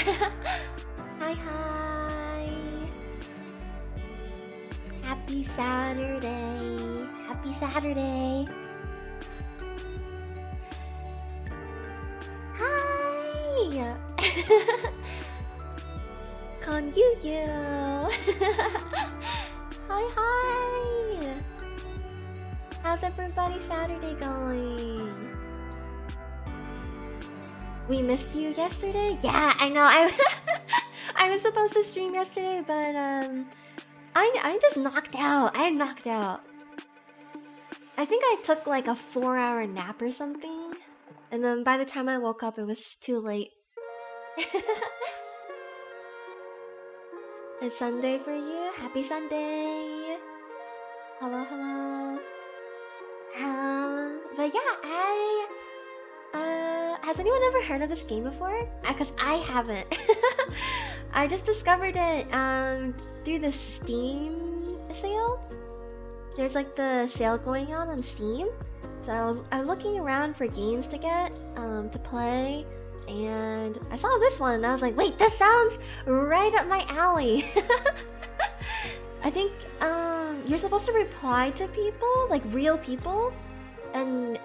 Hi, hi. Happy Saturday. Happy Saturday. Hi. Con Yuyu. Hi, hi. How's everybody's Saturday going? We missed you yesterday? Yeah, I know. I was supposed to stream yesterday, but I just knocked out. I knocked out. I think I took like a 4-hour nap or something. And then by the time I woke up, it was too late. It's Sunday for you. Happy Sunday. Hello, hello. But yeah, has anyone ever heard of this game before? Because I haven't. I just discovered it through the Steam sale. There's like the sale going on Steam. So I was looking around for games to get to play, and I saw this one and I was like, wait, this sounds right up my alley. I think you're supposed to reply to people, like real people, and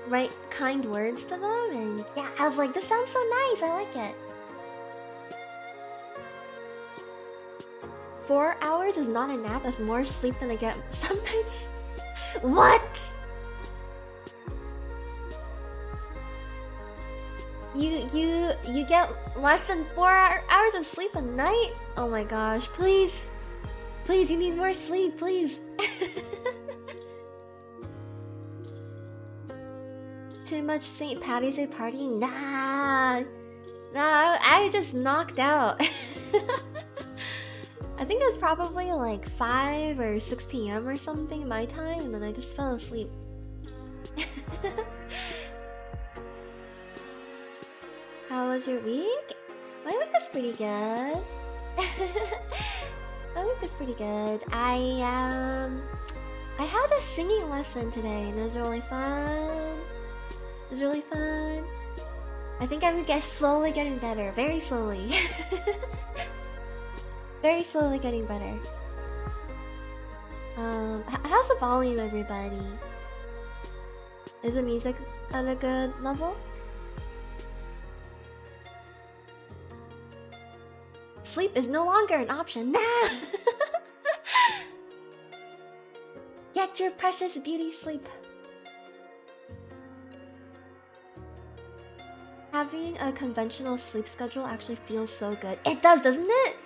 write kind words to them, and yeah, I was like, this sounds so nice, I like it. 4 hours is not a nap, that's more sleep than I get some nights. What? You get less than 4 hours of sleep a night? Oh my gosh, please. Please, you need more sleep, please. Too much St. Patty's Day party? Nah, I just knocked out. I think it was probably like 5 or 6 p.m. or something my time, and then I just fell asleep. How was your week? My week was pretty good. My week was pretty good. I had a singing lesson today, and it was really fun. It was really fun. I think I would get slowly getting better, very slowly. Very slowly getting better. How's the volume, everybody? Is the music at a good level? Sleep is no longer an option. Nah! Get your precious beauty sleep. Having a conventional sleep schedule actually feels so good. It does, doesn't it?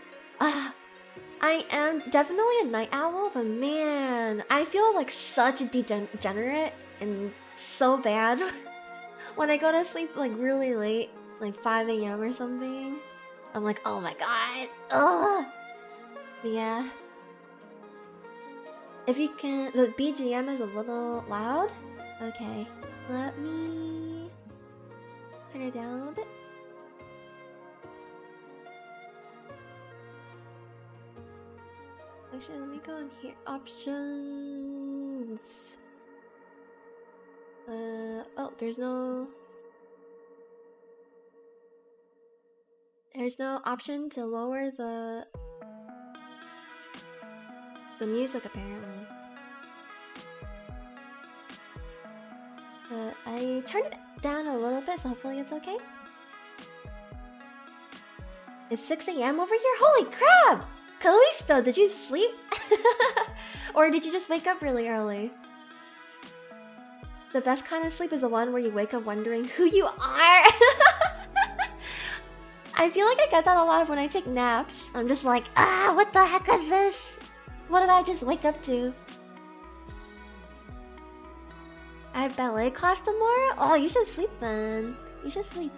I am definitely a night owl, but man, I feel like such a degenerate and so bad when I go to sleep like really late, like 5 a.m. or something. I'm like, oh my god, ugh. But yeah. If you can, the BGM is a little loud. Okay, let me turn it down a bit. Actually, let me go in here. Options. Oh, there's no option to lower the music apparently. But I turned it down a little bit, so hopefully it's okay. It's 6 a.m. over here? Holy crap! Callisto, did you sleep? Or did you just wake up really early? The best kind of sleep is the one where you wake up wondering who you are. I feel like I get that a lot when I take naps. I'm just like, what the heck is this? What did I just wake up to? I have ballet class tomorrow? Oh, you should sleep then. You should sleep.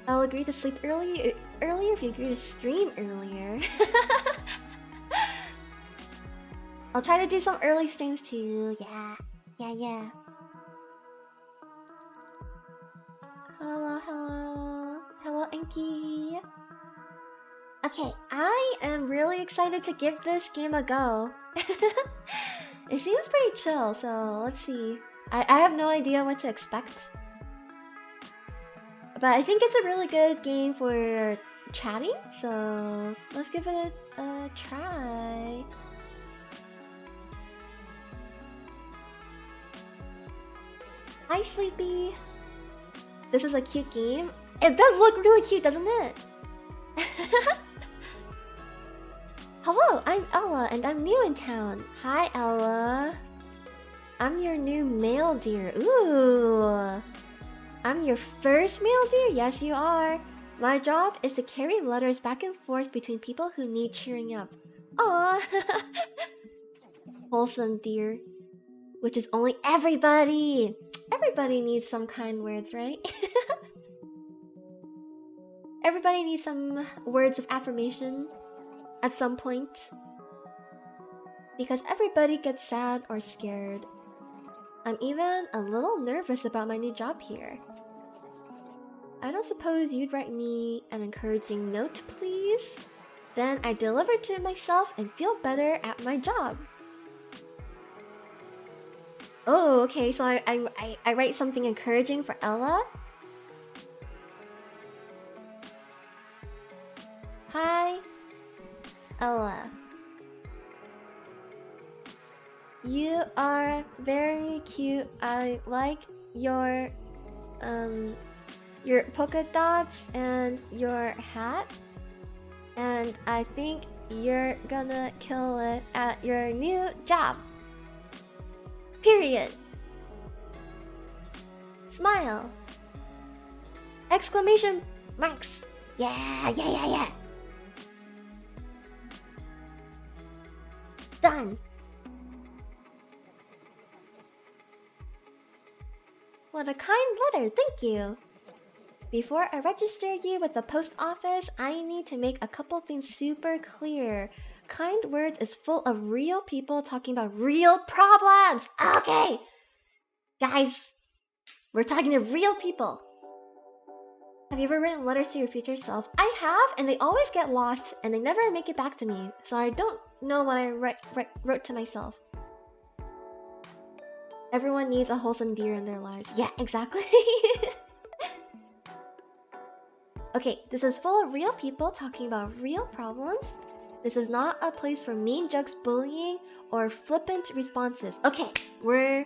I'll agree to sleep earlier if you agree to stream earlier. I'll try to do some early streams too. Yeah. Hello, Enki. Okay, I am really excited to give this game a go. It seems pretty chill, so let's see. I have no idea what to expect. But I think it's a really good game for chatting, so let's give it a try. Hi, Sleepy. This is a cute game. It does look really cute, doesn't it? Hello, I'm Ella, and I'm new in town. Hi, Ella. I'm your new male deer. Ooh. I'm your first male deer? Yes, you are. My job is to carry letters back and forth between people who need cheering up. Aww. Wholesome deer. Which is only everybody. Everybody needs some kind words, right? Everybody needs some words of affirmation at some point. Because everybody gets sad or scared. I'm even a little nervous about my new job here. I don't suppose you'd write me an encouraging note, please? Then I deliver to myself and feel better at my job. Oh, okay, so I write something encouraging for Ella? Hi, Ella. You are very cute. I like your polka dots and your hat. And I think you're gonna kill it at your new job. Period. Smile. Exclamation marks. Yeah. Done. What a kind letter, thank you. Before I register you with the post office, I need to make a couple things super clear. Kind words is full of real people talking about real problems. Okay, guys, we're talking to real people. Have you ever written letters to your future self? I have, and they always get lost, and they never make it back to me. So I don't know what I wrote to myself. Everyone needs a wholesome deer in their lives. Yeah, exactly. Okay, this is full of real people talking about real problems. This is not a place for mean jokes, bullying, or flippant responses. Okay, we're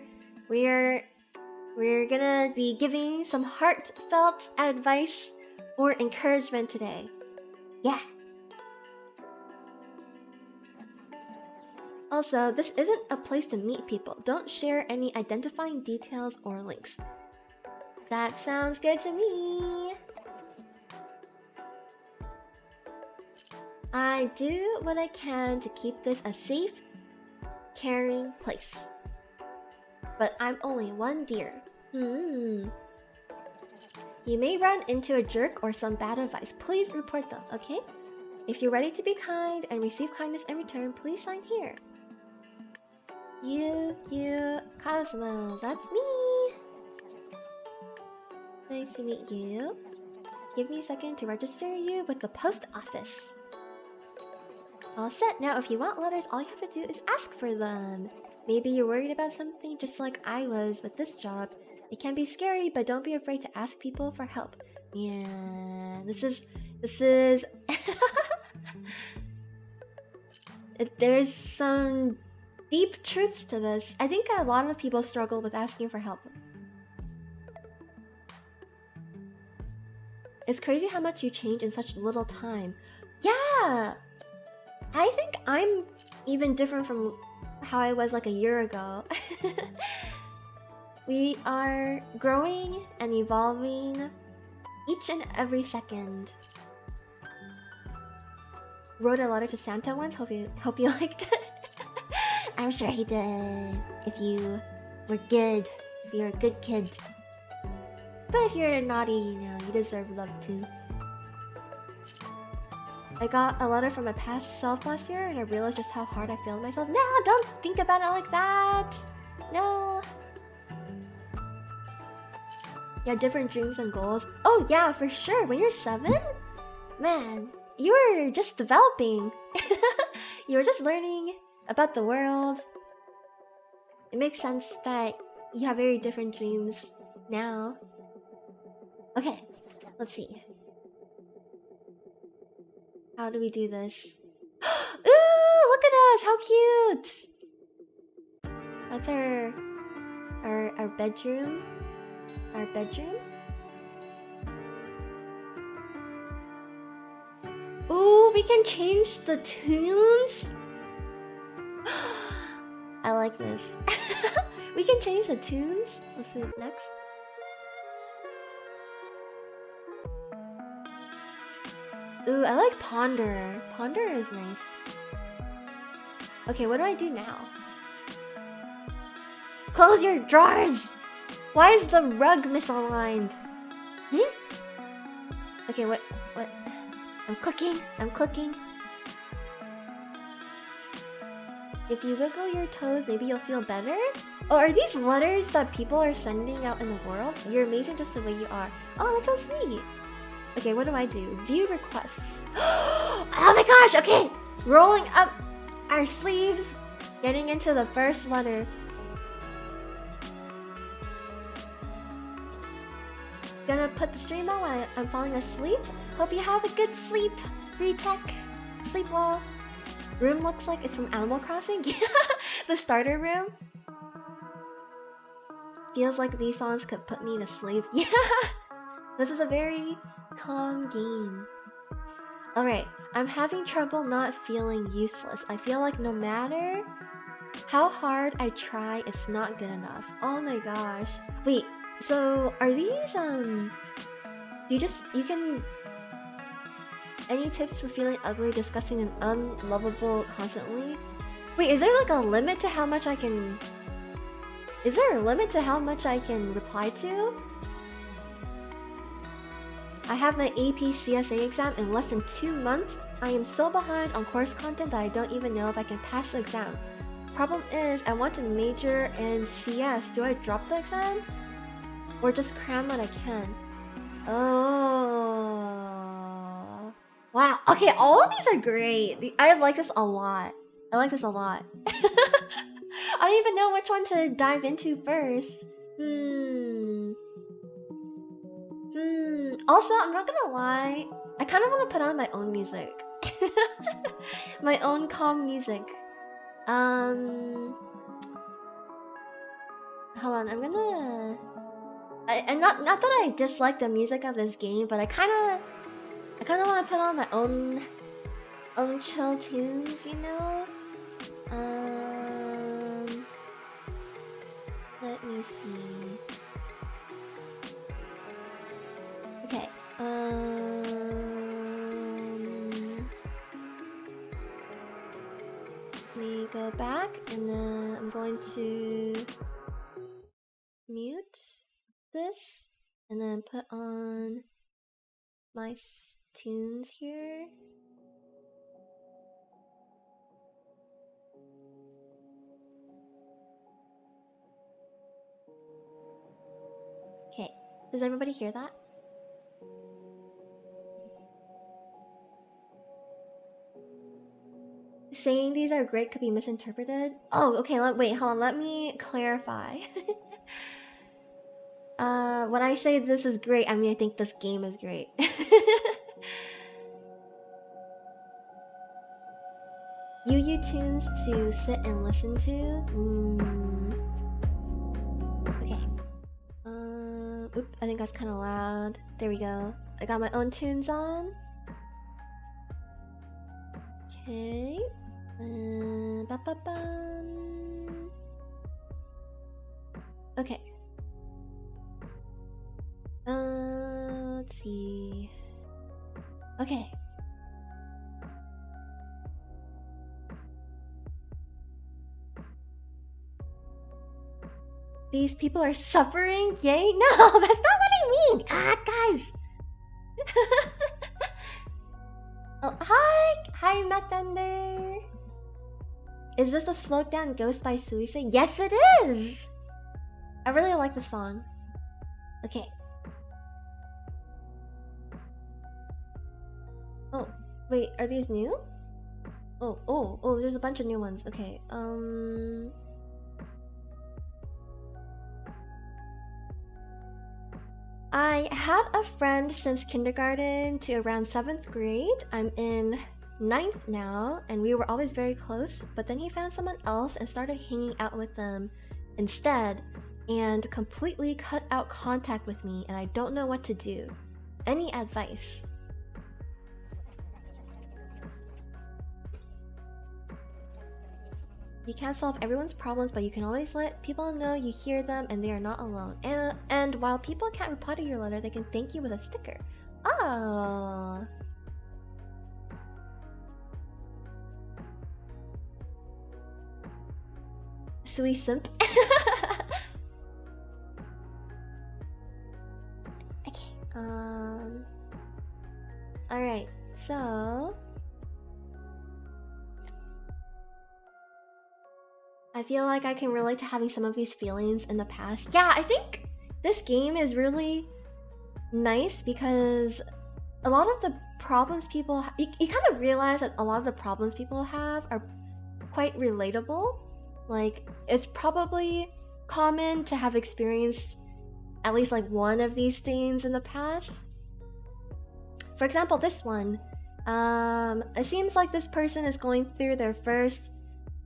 gonna be giving some heartfelt advice or encouragement today. Yeah. Also, this isn't a place to meet people. Don't share any identifying details or links. That sounds good to me. I do what I can to keep this a safe, caring place. But I'm only one deer. You may run into a jerk or some bad advice. Please report them, okay? If you're ready to be kind and receive kindness in return, please sign here. Yuyu Cosmos, that's me! Nice to meet you. Give me a second to register you with the post office. All set. Now if you want letters, all you have to do is ask for them. Maybe you're worried about something just like I was with this job. It can be scary, but don't be afraid to ask people for help. Yeah, this is there's some deep truths to this. I think a lot of people struggle with asking for help. It's crazy how much you change in such little time. Yeah! I think I'm even different from how I was like a year ago. We are growing and evolving each and every second. Wrote a letter to Santa once. Hope you liked it. I'm sure he did. If you were good, if you're a good kid. But if you're naughty, you know, you deserve love too. I got a letter from my past self last year and I realized just how hard I failed myself. No, don't think about it like that. No. Yeah, different dreams and goals. Oh yeah, for sure. When you're 7, man, you were just developing. You were just learning about the world. It makes sense that you have very different dreams now. Okay, Let's see. How do we do this? Ooh, look at us! How cute! That's our bedroom. Our bedroom. Ooh, we can change the tunes. I like this. We can change the tunes. Let's do it next. Ooh, I like Ponder. Ponder is nice. Okay, what do I do now? Close your drawers! Why is the rug misaligned? Huh? Okay, what? I'm cooking. If you wiggle your toes, maybe you'll feel better? Oh, are these letters that people are sending out in the world? You're amazing just the way you are. Oh, that's so sweet. Okay, what do I do? View requests. Oh my gosh, okay! Rolling up our sleeves, getting into the first letter. Gonna put the stream on while I'm falling asleep. Hope you have a good sleep. Free tech. Sleep well. Room looks like it's from Animal Crossing. The starter room. Feels like these songs could put me to sleep. Yeah. This is a very calm game. Alright, I'm having trouble not feeling useless. I feel like no matter how hard I try, it's not good enough. Oh my gosh. Wait, so are these you can any tips for feeling ugly, disgusting, and unlovable constantly? Wait, is there like a limit to how much I can... Is there a limit to how much I can reply to? I have my AP CSA exam in less than 2 months. I am so behind on course content that I don't even know if I can pass the exam. Problem is, I want to major in CS. Do I drop the exam? Or just cram what I can? Oh... Wow, okay, all of these are great. I like this a lot. I like this a lot. I don't even know which one to dive into first. Also, I'm not gonna lie, I kind of want to put on my own music. My own calm music. Hold on, I'm gonna... And not that I dislike the music of this game, but I kind of want to put on my own chill tunes, you know? Let me see. Okay. Let me go back, and then I'm going to mute this, and then put on my tunes here. Okay, does everybody hear that? Saying these are great could be misinterpreted. Oh, okay, wait, hold on, let me clarify. When I say this is great, I mean I think this game is great. Yuyu tunes to sit and listen to? Okay. Oop, I think that's kind of loud. There we go. I got my own tunes on. Okay. Ba-ba-bum. Okay. Let's see. Okay. These people are suffering? Yay? No, that's not what I mean! Ah, guys! Oh, hi! Hi, Matender! Is this a slowed down Ghost by Suise? Yes, it is! I really like the song. Okay. Oh, wait, are these new? Oh, there's a bunch of new ones. Okay, I had a friend since kindergarten to around 7th grade. I'm in 9th now, and we were always very close, but then he found someone else and started hanging out with them instead, and completely cut out contact with me, and I don't know what to do. Any advice? You can't solve everyone's problems, but you can always let people know you hear them and they are not alone. And while people can't reply to your letter, they can thank you with a sticker. Oh. Sweet simp. Okay. Alright, so I feel like I can relate to having some of these feelings in the past. Yeah, I think this game is really nice because a lot of the problems people you kind of realize that a lot of the problems people have are quite relatable. Like, it's probably common to have experienced at least like one of these things in the past. For example, this one. It seems like this person is going through their first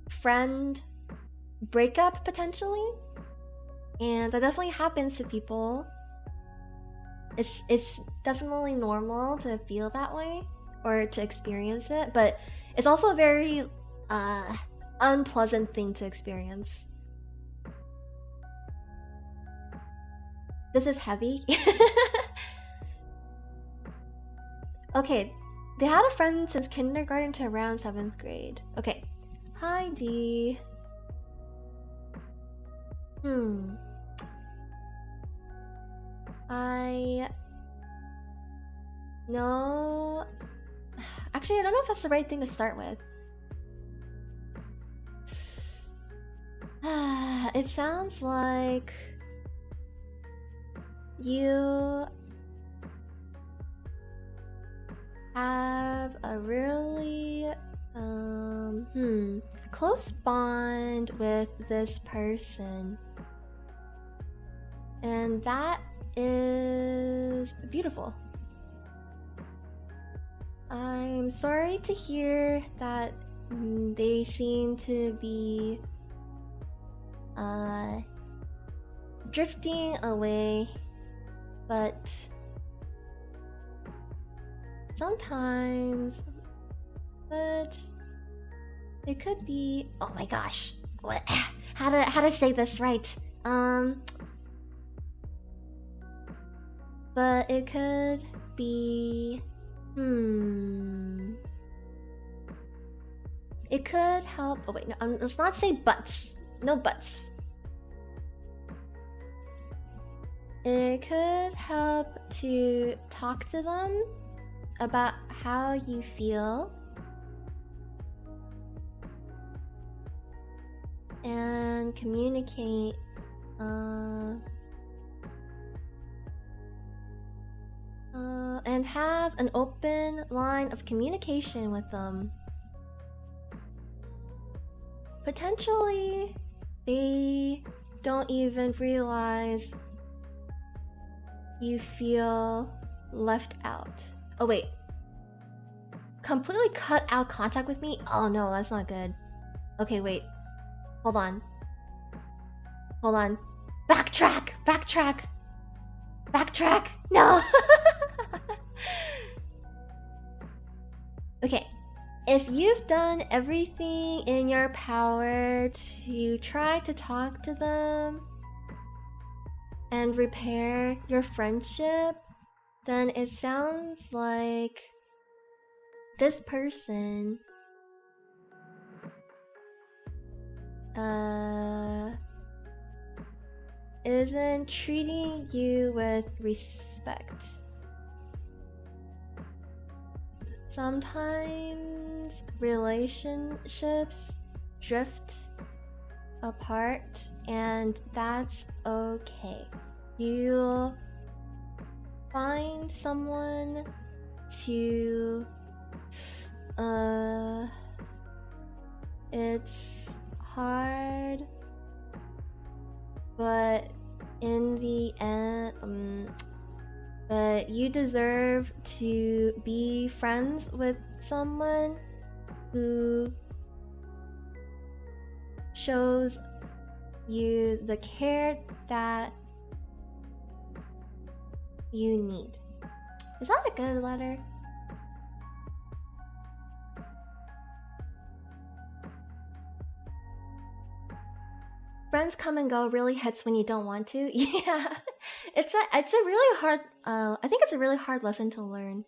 friend breakup potentially, and that definitely happens to people. It's definitely normal to feel that way or to experience it, but it's also a very unpleasant thing to experience. This is heavy. Okay, they had a friend since kindergarten to around 7th grade. Okay, hi D. I know. Actually, I don't know if that's the right thing to start with. It sounds like you have a really close bond with this person, and that is beautiful. I'm sorry to hear that they seem to be drifting away, but sometimes, but it could be, oh my gosh, what, how to say this right, but it could be, it could help, oh wait, no, let's not say buts, no buts. It could help to talk to them about how you feel and communicate and have an open line of communication with them. Potentially, they don't even realize you feel left out. Oh wait, completely cut out contact with me? Oh no, that's not good. Okay, wait, hold on. Backtrack. No. Okay, if you've done everything in your power to try to talk to them and repair your friendship, then it sounds like this person isn't treating you with respect. Sometimes relationships drift apart, and that's okay. You'll find someone to it's hard, but in the end But you deserve to be friends with someone who shows you the care that you need. Is that a good letter? Friends come and go really hits when you don't want to. Yeah. It's a really hard I think it's a really hard lesson to learn.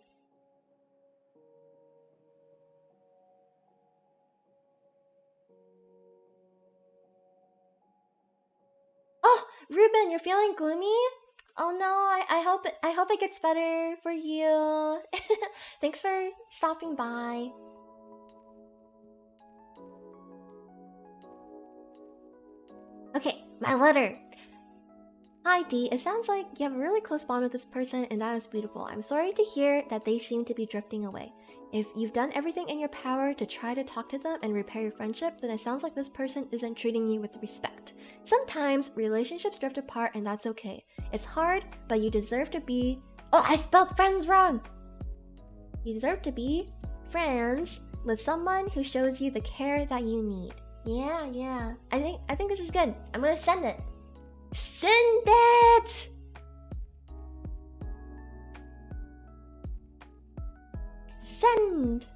Oh, Ruben, you're feeling gloomy? Oh no, I hope it gets better for you. Thanks for stopping by. Okay, my letter. Hi D, it sounds like you have a really close bond with this person and that is beautiful. I'm sorry to hear that they seem to be drifting away. If you've done everything in your power to try to talk to them and repair your friendship, then it sounds like this person isn't treating you with respect. Sometimes relationships drift apart and that's okay. It's hard, but you deserve to be... Oh, I spelled friends wrong! You deserve to be friends with someone who shows you the care that you need. Yeah. I think this is good. I'm gonna send it. Send it! Send!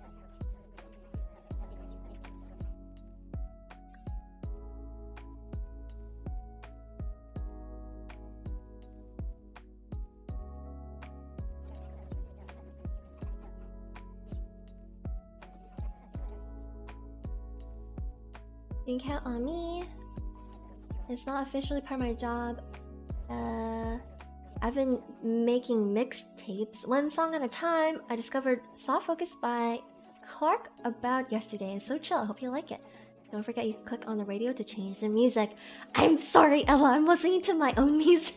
You can count on me. It's not officially part of my job. I've been making mixtapes, one song at a time. I discovered Soft Focus by Clark about yesterday. It's so chill. I hope you like it. Don't forget you can click on the radio to change the music. I'm sorry, Ella. I'm listening to my own music.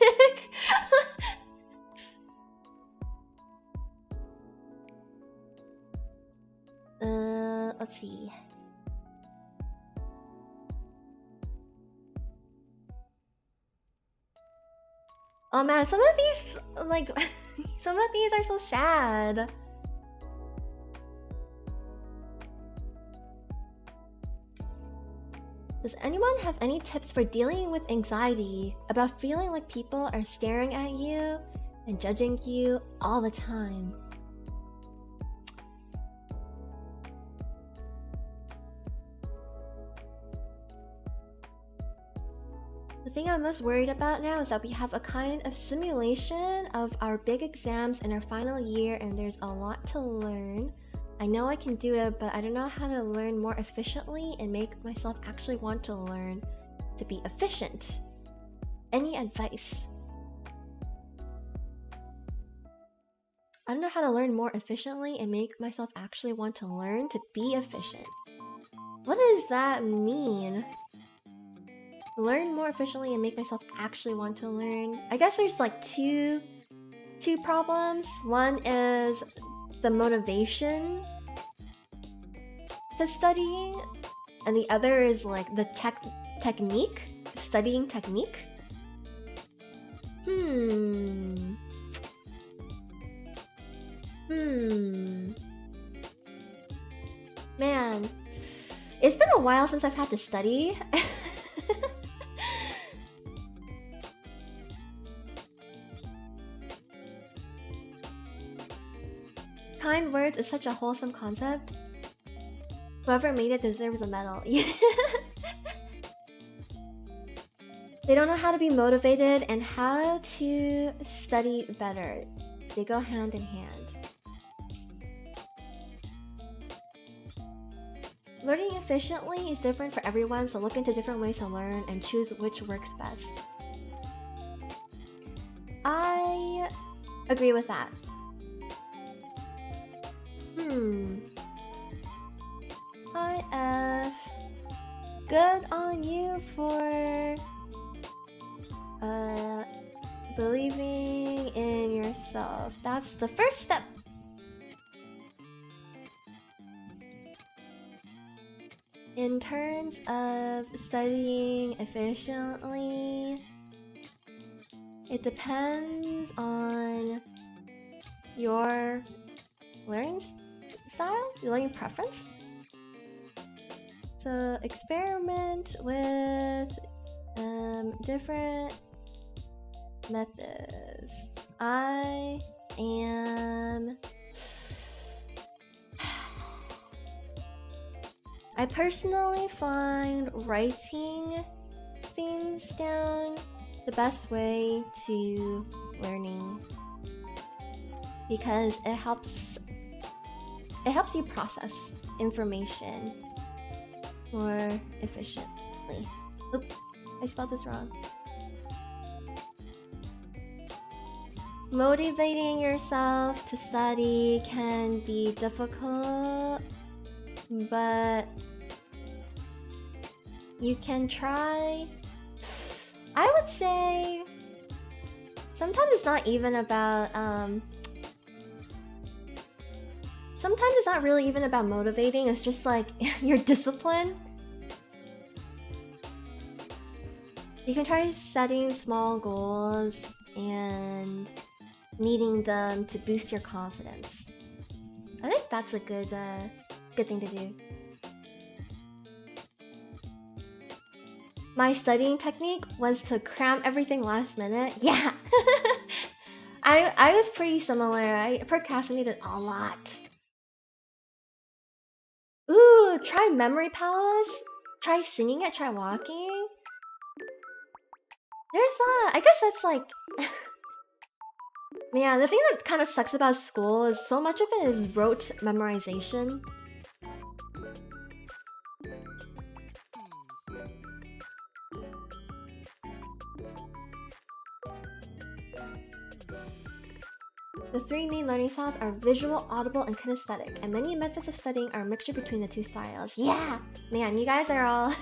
Let's see. Oh man, some of these, like, some of these are so sad. Does anyone have any tips for dealing with anxiety about feeling like people are staring at you and judging you all the time? The thing I'm most worried about now is that we have a kind of simulation of our big exams in our final year and there's a lot to learn. I know I can do it, but I don't know how to learn more efficiently and make myself actually want to learn to be efficient. Any advice? I don't know how to learn more efficiently and make myself actually want to learn to be efficient. What does that mean? Learn more efficiently and make myself actually want to learn. I guess there's like two problems. One is the motivation to studying, and the other is like the studying technique. Man, it's been a while since I've had to study. Kind words is such a wholesome concept. Whoever made it deserves a medal. They don't know how to be motivated and how to study better. They go hand in hand. Learning efficiently is different for everyone, so look into different ways to learn and choose which works best. I agree with that. IF. Good on you for believing in yourself. That's the first step. In terms of studying efficiently, it depends on your learning style, your learning preference. So experiment with different methods. I personally find writing things down the best way to learning because it helps you process information more efficiently. Oop, I spelled this wrong. Motivating yourself to study can be difficult, but you can try. I would say sometimes it's not even about sometimes it's not really even about motivating, it's just like your discipline. You can try setting small goals and meeting them to boost your confidence. I think that's a good thing to do. My studying technique was to cram everything last minute. Yeah! I was pretty similar. I procrastinated a lot. Ooh, try Memory Palace. Try singing it, try walking. There's I guess that's like... Man, the thing that kind of sucks about school is so much of it is rote memorization. The three main learning styles are visual, audible, and kinesthetic, and many methods of studying are a mixture between the two styles. Yeah! Man, you guys are all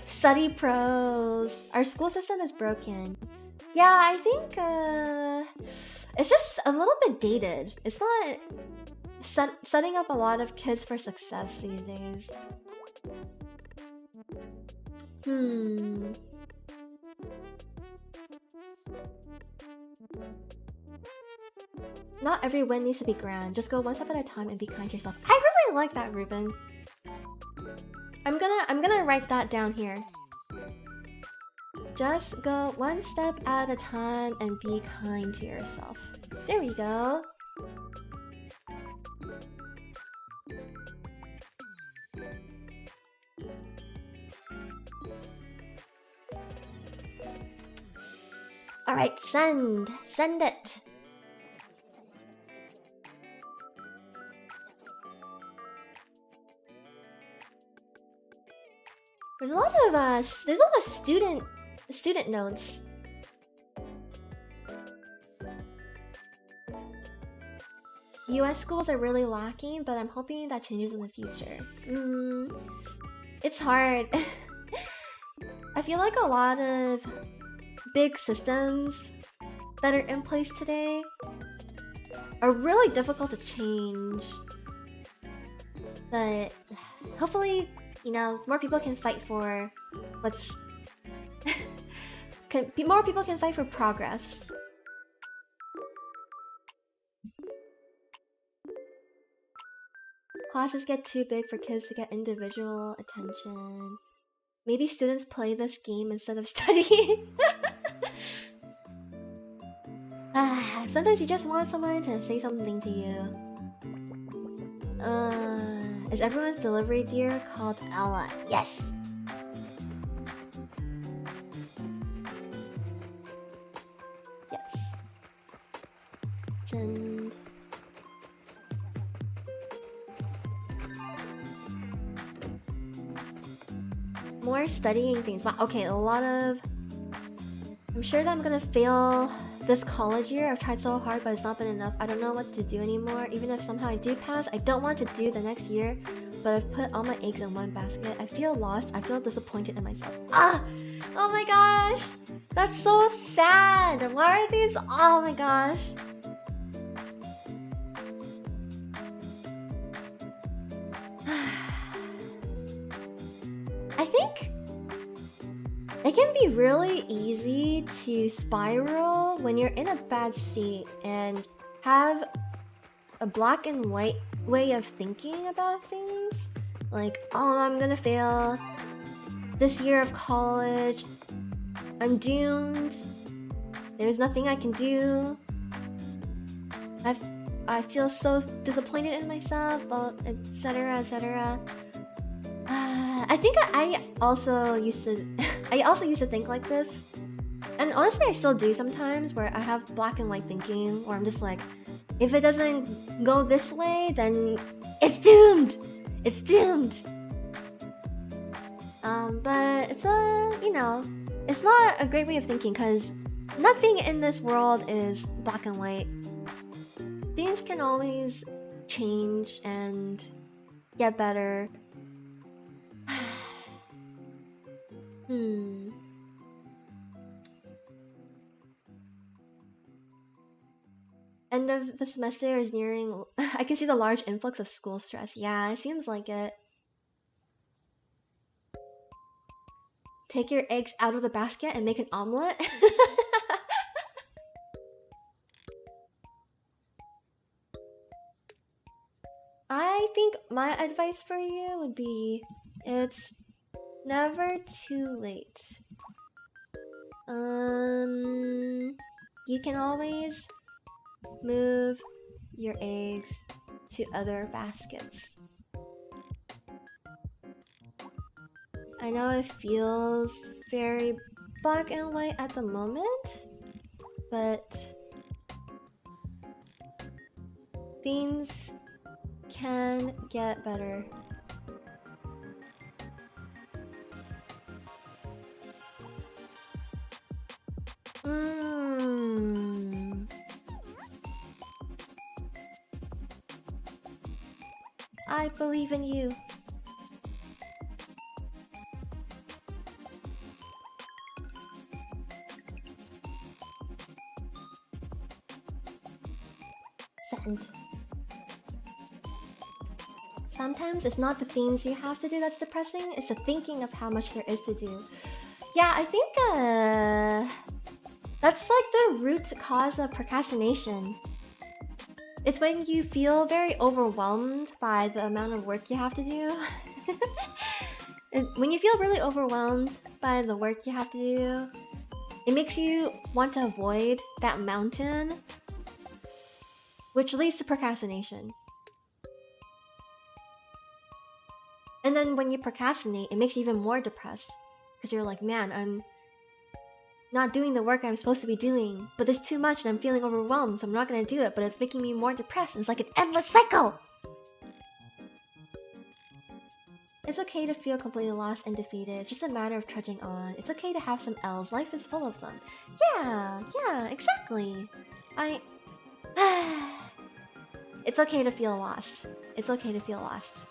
study pros. Our school system is broken. Yeah, I think it's just a little bit dated. It's not setting up a lot of kids for success these days. Not every win needs to be grand. Just go one step at a time and be kind to yourself. I really like that, Ruben. I'm gonna write that down here. Just go one step at a time and be kind to yourself. There we go. Alright, send it. There's a lot of student notes. US schools are really lacking, but I'm hoping that changes in the future. It's hard. I feel like a lot of big systems that are in place today are really difficult to change. But hopefully, you know, more people can fight for what's... more people can fight for progress. Classes get too big for kids to get individual attention. Maybe students play this game instead of studying. Sometimes you just want someone to say something to you. Is everyone's delivery deer called Ella? Yes! Yes. Send. More studying things. Wow, okay, a lot of... I'm sure that I'm gonna fail this college year. I've tried so hard, but it's not been enough. I don't know what to do anymore. Even if somehow I do pass, I don't want to do the next year. But I've put all my eggs in one basket. I feel lost. I feel disappointed in myself. Ah! Oh my gosh! That's so sad! Why are these... Oh my gosh! I think it can be really easy to spiral when you're in a bad state and have a black and white way of thinking about things. Like, oh, I'm gonna fail this year of college. I'm doomed. There's nothing I can do. I feel so disappointed in myself, etc., etc. I think I also used to think like this. And honestly, I still do sometimes, where I have black and white thinking, where I'm just like, if it doesn't go this way, then it's doomed! It's doomed! But it's it's not a great way of thinking, because nothing in this world is black and white. Things can always change and get better. End of the semester is nearing. I can see the large influx of school stress. Yeah, it seems like it. Take your eggs out of the basket and make an omelet. I think my advice for you would be, it's never too late. You can always move your eggs to other baskets. I know it feels very black and white at the moment, but things can get better. I believe in you. Send. Sometimes it's not the things you have to do that's depressing, it's the thinking of how much there is to do. Yeah, I think that's like the root cause of procrastination. It's when you feel very overwhelmed by the amount of work you have to do. When you feel really overwhelmed by the work you have to do, it makes you want to avoid that mountain, which leads to procrastination. And then when you procrastinate, it makes you even more depressed, because you're like, man, I'm not doing the work I'm supposed to be doing, but there's too much and I'm feeling overwhelmed, so I'm not gonna do it, but it's making me more depressed, and it's like an endless cycle! It's okay to feel completely lost and defeated. It's just a matter of trudging on. It's okay to have some L's. Life is full of them. Yeah, exactly. It's okay to feel lost. It's okay to feel lost.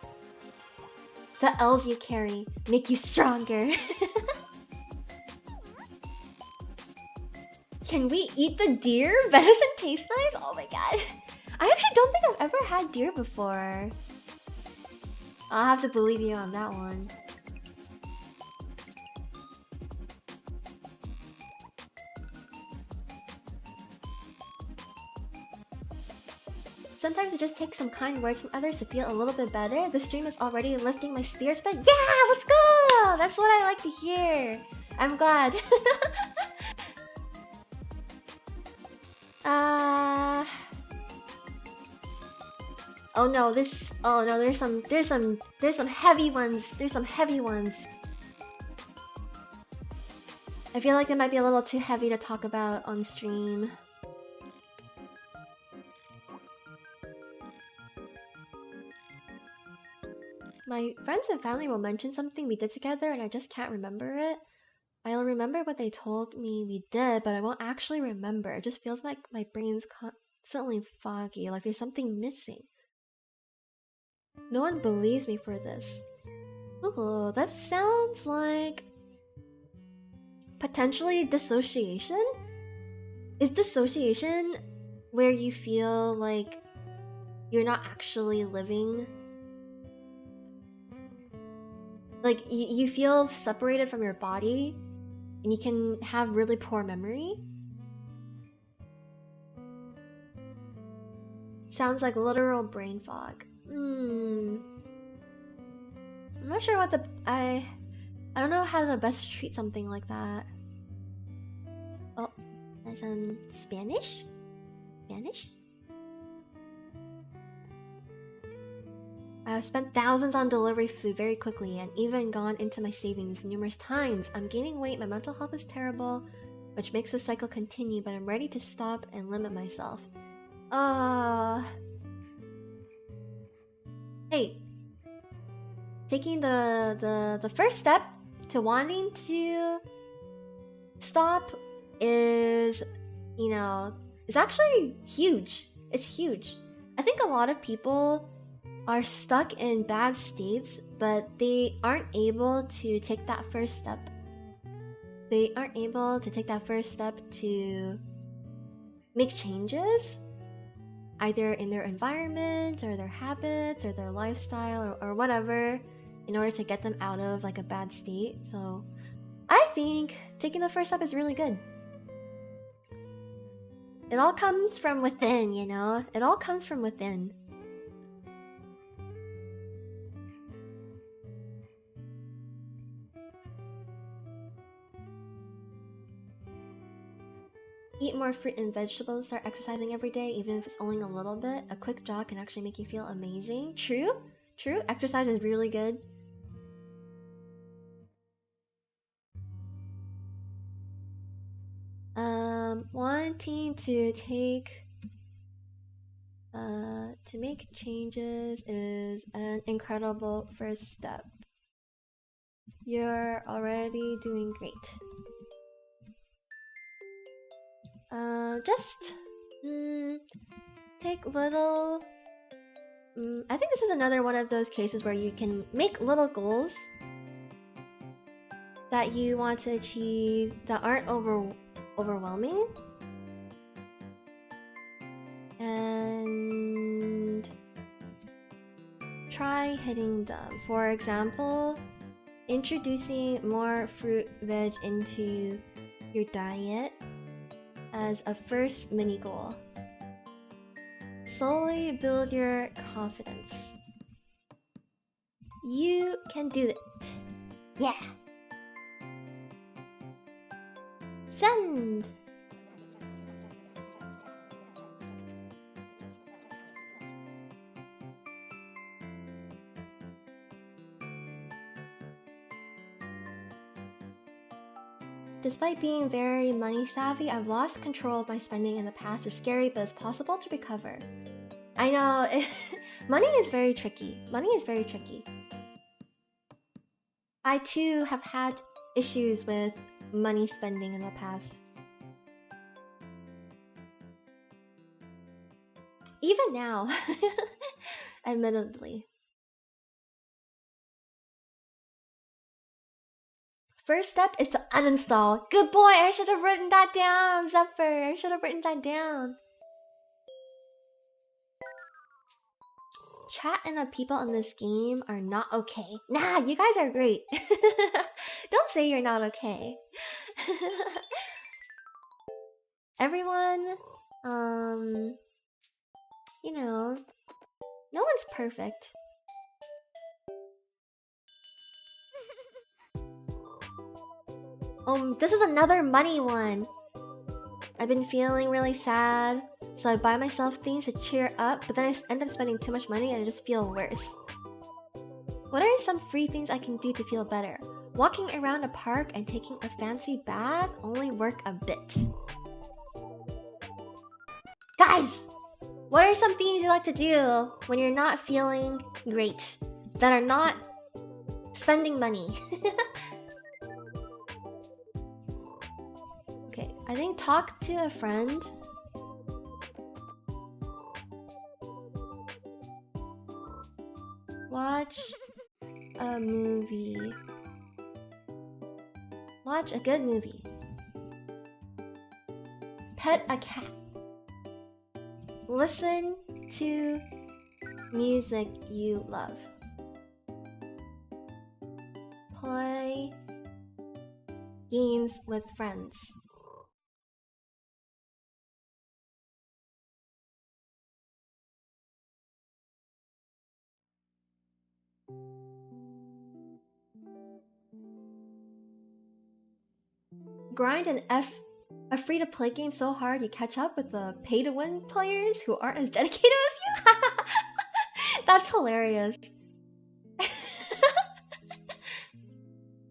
The L's you carry make you stronger. Can we eat the deer? Venison tastes nice? Oh my god. I actually don't think I've ever had deer before. I'll have to believe you on that one. Sometimes it just takes some kind words from others to feel a little bit better. The stream is already lifting my spirits, but yeah, let's go! That's what I like to hear. I'm glad. Oh no, there's some heavy ones. There's some heavy ones. I feel like it might be a little too heavy to talk about on stream. My friends and family will mention something we did together and I just can't remember it. I'll remember what they told me we did, but I won't actually remember. It just feels like my brain's constantly foggy, like there's something missing. No one believes me for this. Ooh, that sounds like... potentially dissociation? Is dissociation where you feel like you're not actually living? Like, you feel separated from your body, and you can have really poor memory? Sounds like literal brain fog. I'm not sure what I don't know how to best treat something like that. Oh, that's Spanish? Spanish? I've spent thousands on delivery food very quickly and even gone into my savings numerous times. I'm gaining weight, my mental health is terrible, which makes the cycle continue, but I'm ready to stop and limit myself. Hey, taking the first step to wanting to stop is, you know, it's actually huge. It's huge. I think a lot of people are stuck in bad states, but they aren't able to take that first step. They aren't able to take that first step to make changes, either in their environment or their habits or their lifestyle or whatever, in order to get them out of like a bad state. So I think taking the first step is really good. It all comes from within, you know? It all comes from within. Eat more fruit and vegetables, start exercising every day, even if it's only a little bit. A quick jog can actually make you feel amazing. True, true. Exercise is really good. Wanting to make changes is an incredible first step. You're already doing great. Just take little. I think this is another one of those cases where you can make little goals that you want to achieve that aren't overwhelming, and try hitting them. For example, introducing more fruit veg into your diet as a first mini goal. Slowly build your confidence. You can do it. Yeah. Send. Despite being very money savvy, I've lost control of my spending in the past. It's scary, but it's possible to recover. I know, money is very tricky. Money is very tricky. I too have had issues with money spending in the past. Even now, admittedly. First step is to uninstall. Good boy, I should have written that down, Zephyr. I should have written that down. Chat and the people in this game are not okay. Nah, you guys are great. Don't say you're not okay. Everyone, you know, no one's perfect. This is another money one. I've been feeling really sad, so I buy myself things to cheer up, but then I end up spending too much money and I just feel worse. What are some free things I can do to feel better? Walking around a park and taking a fancy bath only work a bit. Guys! What are some things you like to do when you're not feeling great, that are not spending money? Okay, I think talk to a friend. Watch a movie. Watch a good movie. Pet a cat. Listen to music you love. Play games with friends. grind a free-to-play game so hard you catch up with the pay-to-win players who aren't as dedicated as you? That's hilarious.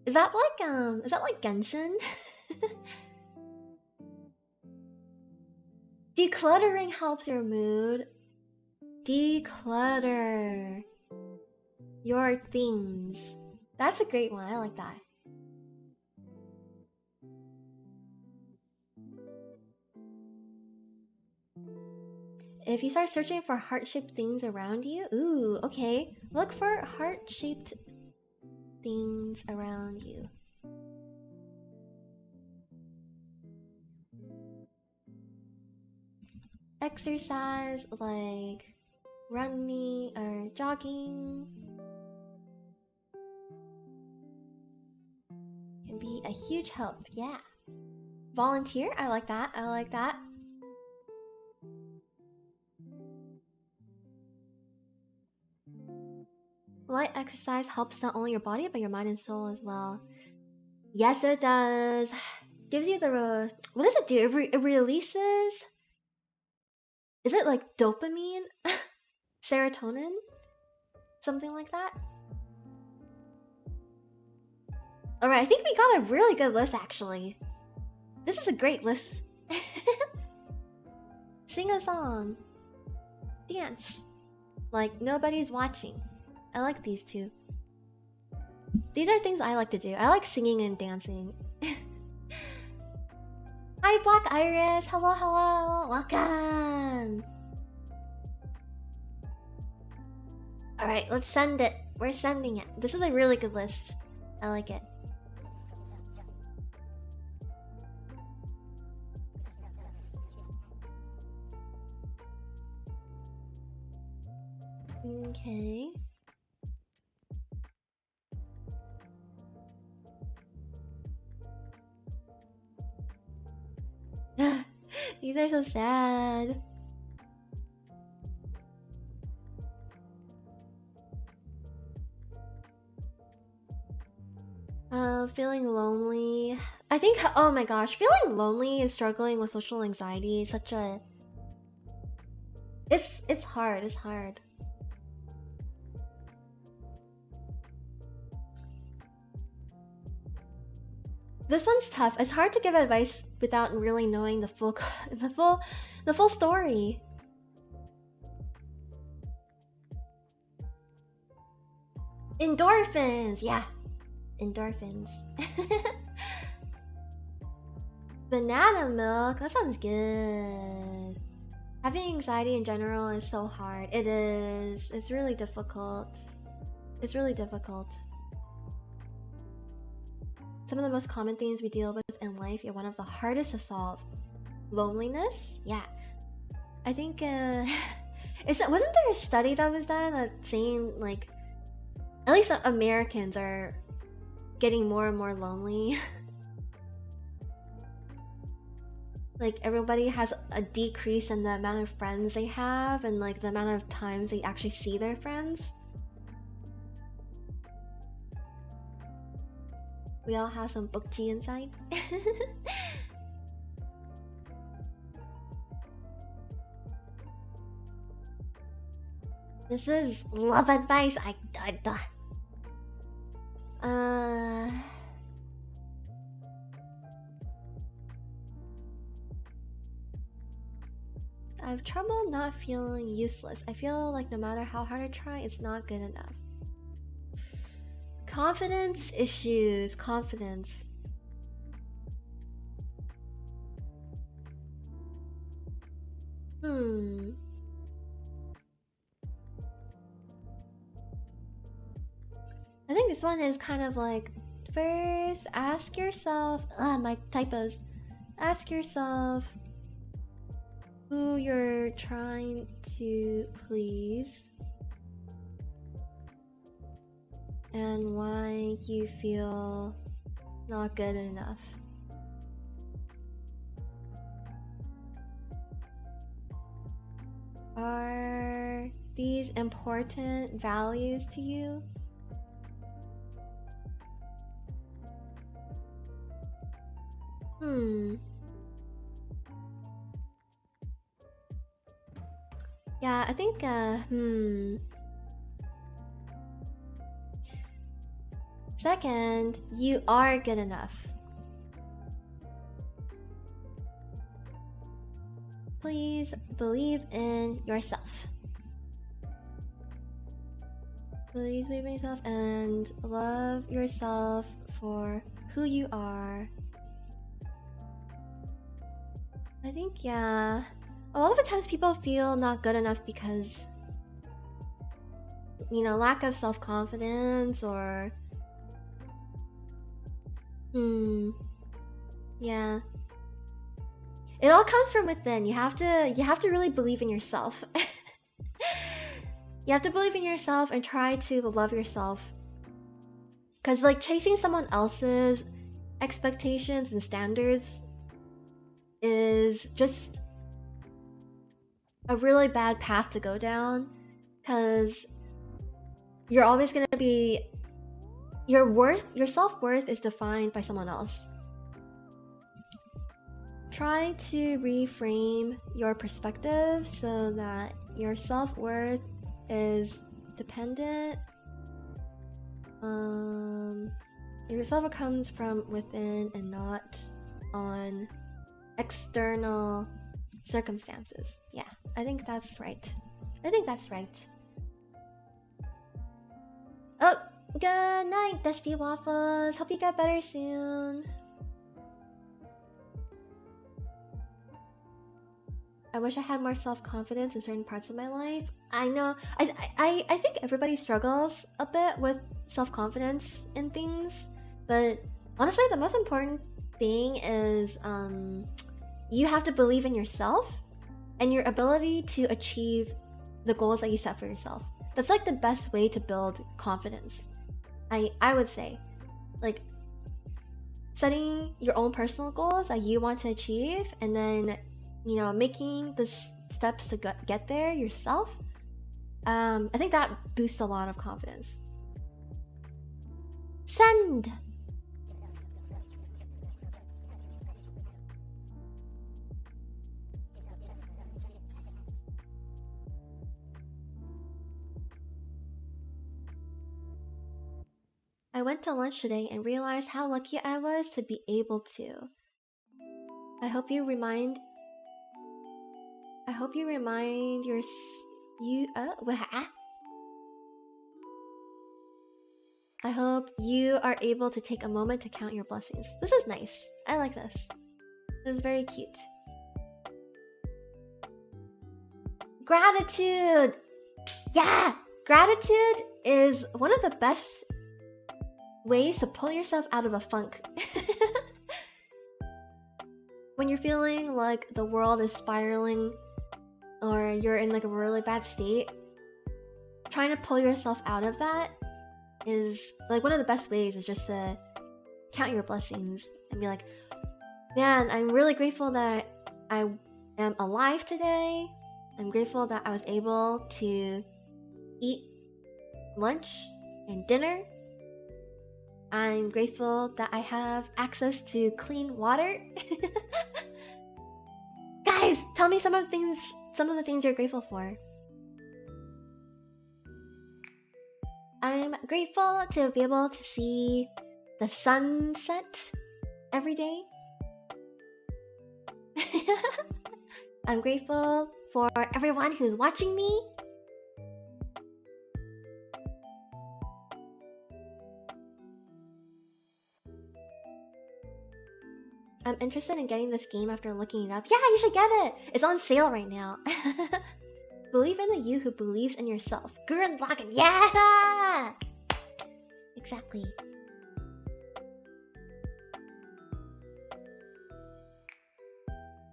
Is that like Genshin? Decluttering helps your mood. Declutter your things. That's a great one. I like that. If you start searching for heart-shaped things around you, ooh, okay. Look for heart-shaped things around you. Exercise like running or jogging can be a huge help. Yeah. Volunteer, I like that. I like that. Light exercise helps not only your body but your mind and soul as well. Yes, it does. Gives you the what does it do? It releases. Is it like dopamine? Serotonin? Something like that? Alright, I think we got a really good list actually. This is a great list. Sing a song. Dance. Like nobody's watching. I like these two. These are things I like to do. I like singing and dancing. Hi, Black Iris. Hello, hello. Welcome. Alright, let's send it. We're sending it. This is a really good list. I like it. Okay. These are so sad. Feeling lonely. I think, oh my gosh, feeling lonely and struggling with social anxiety is such a... It's hard, it's hard. This one's tough. It's hard to give advice without really knowing the full the full story. Endorphins, yeah. Endorphins. Banana milk, that sounds good. Having anxiety in general is so hard. It is. It's really difficult. It's really difficult. Some of the most common things we deal with in life are one of the hardest to solve. Loneliness? Yeah. I think, wasn't there a study that was done that saying, like, at least Americans are getting more and more lonely? Like, everybody has a decrease in the amount of friends they have and, like, the amount of times they actually see their friends. We all have some bukji inside. This is love advice. I have trouble not feeling useless. I feel like no matter how hard I try, it's not good enough. Confidence issues. Confidence. I think this one is kind of like, first ask yourself, my typos. Ask yourself who you're trying to please and why you feel not good enough. Are these important values to you? Yeah, I think, Second, you are good enough. Please believe in yourself. Please believe in yourself and love yourself for who you are. I think, yeah. A lot of the times people feel not good enough because, you know, lack of self-confidence or... Yeah. It all comes from within. You have to really believe in yourself. You have to believe in yourself and try to love yourself. Cause like chasing someone else's expectations and standards is just a really bad path to go down. Cause you're always gonna be... Your self-worth is defined by someone else. Try to reframe your perspective so that your self-worth is dependent. Your self-worth comes from within and not on external circumstances. Yeah, I think that's right. I think that's right. Oh, good night, Dusty Waffles. Hope you get better soon. I wish I had more self-confidence in certain parts of my life. I know, I think everybody struggles a bit with self-confidence in things, but honestly, the most important thing is you have to believe in yourself and your ability to achieve the goals that you set for yourself. That's like the best way to build confidence. I would say, like, setting your own personal goals that you want to achieve and then, you know, making the steps to get there yourself. I think that boosts a lot of confidence. Send! I went to lunch today and realized how lucky I was to be able to. I hope you remind your I hope you are able to take a moment to count your blessings. This is nice. I like this. This is very cute. Gratitude! Yeah! Gratitude is one of the best ways to pull yourself out of a funk. When you're feeling like the world is spiraling or you're in like a really bad state, trying to pull yourself out of that is like one of the best ways is just to count your blessings and be like, man, I'm really grateful that I am alive today. I'm grateful that I was able to eat lunch and dinner. I'm grateful that I have access to clean water. Guys, tell me some of the things you're grateful for. I'm grateful to be able to see the sunset every day. I'm grateful for everyone who's watching me. I'm interested in getting this game after looking it up. Yeah, you should get it! It's on sale right now. Believe in the you who believes in yourself. Gurren Lagann, yeah! Exactly.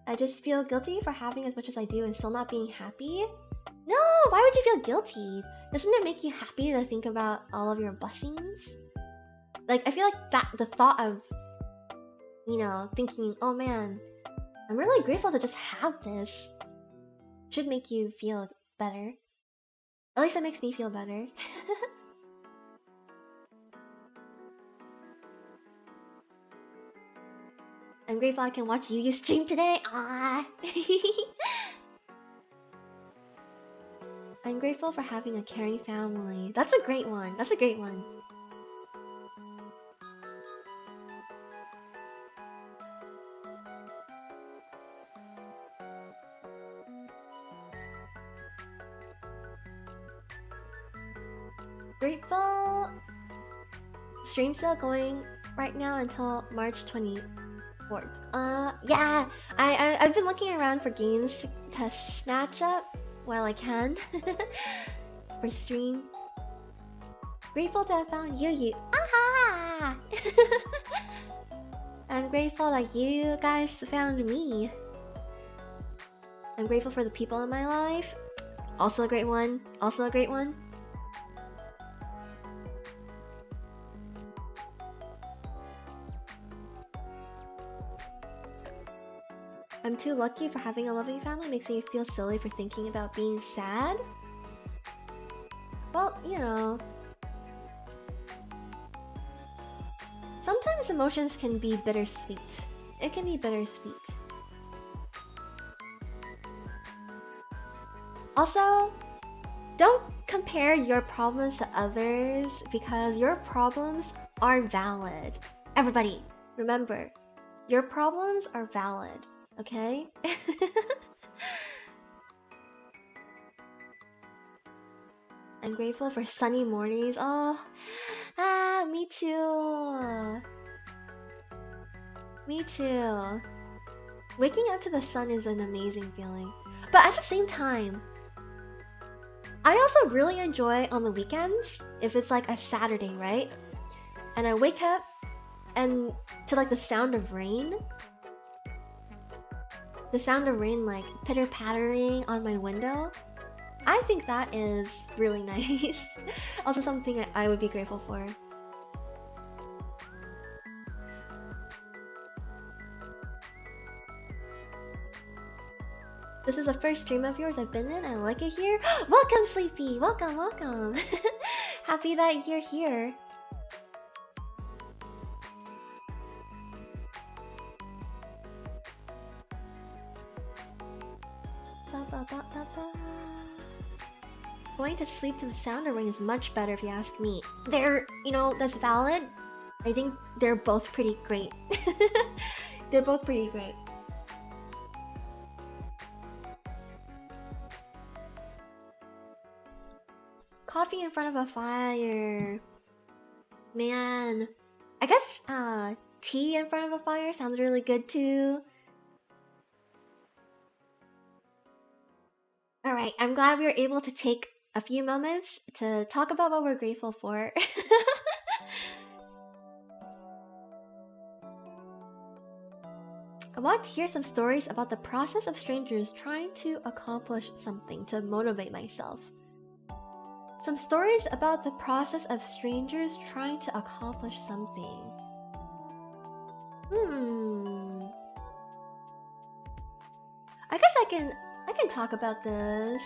I just feel guilty for having as much as I do and still not being happy. No, why would you feel guilty? Doesn't it make you happy to think about all of your blessings? Like, I feel like that the thought of, you know, thinking, oh man, I'm really grateful to just have this, should make you feel better. At least it makes me feel better. I'm grateful I can watch Yuyu stream today. Ah. I'm grateful for having a caring family. That's a great one. That's a great one. Grateful. Stream still going right now until March 24th. Yeah. I've been looking around for games to snatch up while I can for stream. Grateful to have found Yuyu. Aha! I'm grateful that you guys found me. I'm grateful for the people in my life. Also a great one. Also a great one. I'm too lucky for having a loving family. Makes me feel silly for thinking about being sad. Well, you know. Sometimes emotions can be bittersweet. It can be bittersweet. Also, don't compare your problems to others because your problems are valid. Everybody, remember, your problems are valid. Okay? I'm grateful for sunny mornings. Oh, me too. Me too. Waking up to the sun is an amazing feeling. But at the same time, I also really enjoy on the weekends, if it's like a Saturday, right? And I wake up and to like the sound of rain. The sound of rain like pitter-pattering on my window. I think that is really nice. Also something I would be grateful for. This is the first stream of yours I've been in. I like it here. Welcome, Sleepy! Welcome, welcome! Happy that you're here. Going to sleep to the sound of rain is much better if you ask me. They're, you know, that's valid. I think they're both pretty great. They're both pretty great. Coffee in front of a fire. Man. I guess tea in front of a fire sounds really good too. Alright, I'm glad we were able to take a few moments to talk about what we're grateful for. I want to hear some stories about the process of strangers trying to accomplish something to motivate myself. Some stories about the process of strangers trying to accomplish something. I guess I can talk about this.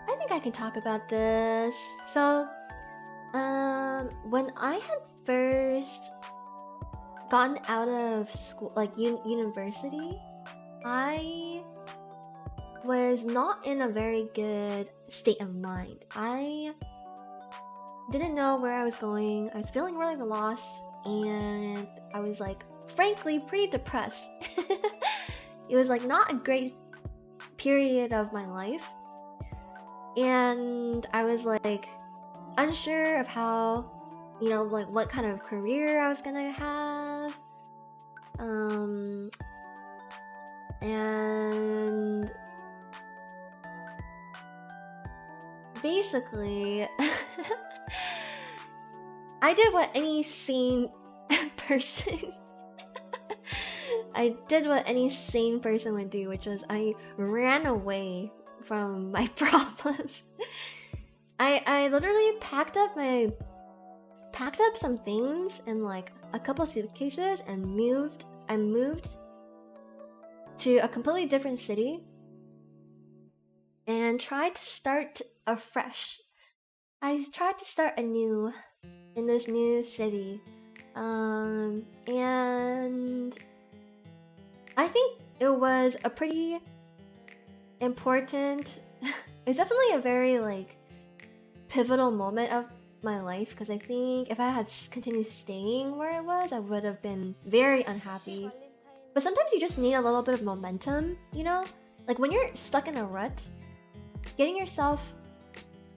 I think I can talk about this. So, when I had first gotten out of school, like university, I was not in a very good state of mind. I didn't know where I was going. I was feeling really lost, and I was like, frankly, pretty depressed. It was like not a great period of my life, and I was like unsure of how, you know, like what kind of career I was gonna have, and basically I did what any sane person would do, which was I ran away from my problems. I literally packed up some things in like a couple suitcases and moved to a completely different city and tried to start afresh. I tried to start anew in this new city And I think it was a pretty important it's definitely a very like pivotal moment of my life, because I think if I had continued staying where I was, I would have been very unhappy. But sometimes you just need a little bit of momentum, you know? Like when you're stuck in a rut, getting yourself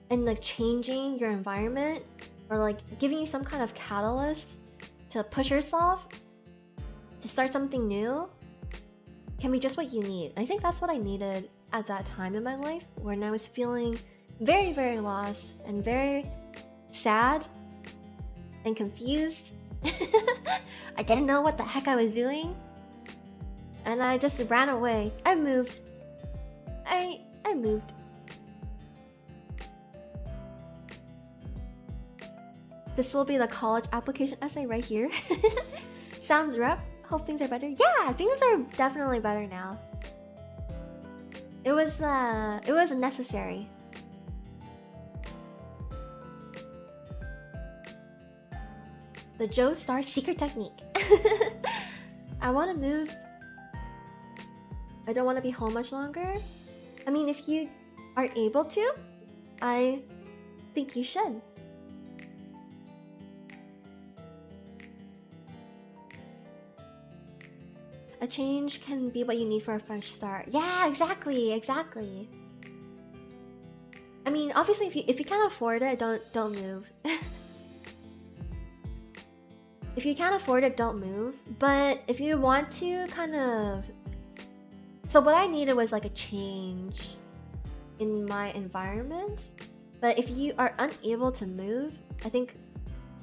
and like changing your environment, or like giving you some kind of catalyst to push yourself to start something new, can be just what you need. I think that's what I needed at that time in my life, when I was feeling very, very lost and very sad and confused. I didn't know what the heck I was doing, and I just ran away. I moved. I moved. This will be the college application essay right here. Sounds rough. Hope things are better. Yeah, things are definitely better now. It was necessary. The Joe Star secret technique. I want to move. I don't want to be home much longer. I mean, if you are able to, I think you should. A change can be what you need for a fresh start. Yeah, exactly. I mean, obviously, if you can't afford it, don't move. If you can't afford it, don't move. But if you want to, kind of. So what I needed was like a change in my environment. But if you are unable to move, I think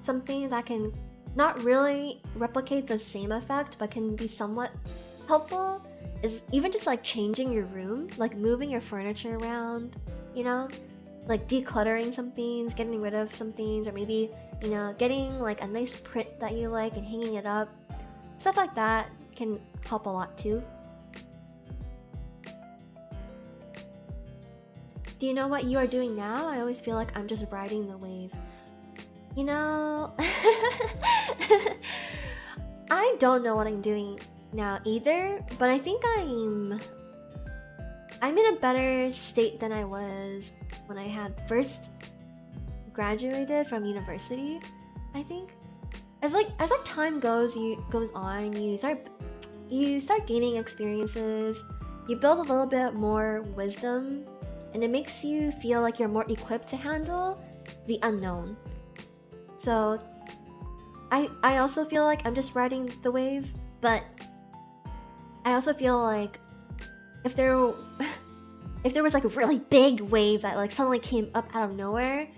something that can not really replicate the same effect but can be somewhat helpful is even just like changing your room, like moving your furniture around, you know, like decluttering some things, getting rid of some things, or maybe, you know, getting like a nice print that you like and hanging it up. Stuff like that can help a lot too. Do you know what you are doing now? I always feel like I'm just riding the wave. You know, I don't know what I'm doing now either, but I think I'm in a better state than I was when I had first graduated from university. I think as time goes on, you start gaining experiences, you build a little bit more wisdom, and it makes you feel like you're more equipped to handle the unknown. So I also feel like I'm just riding the wave, but I also feel like if there was like a really big wave that like suddenly came up out of nowhere,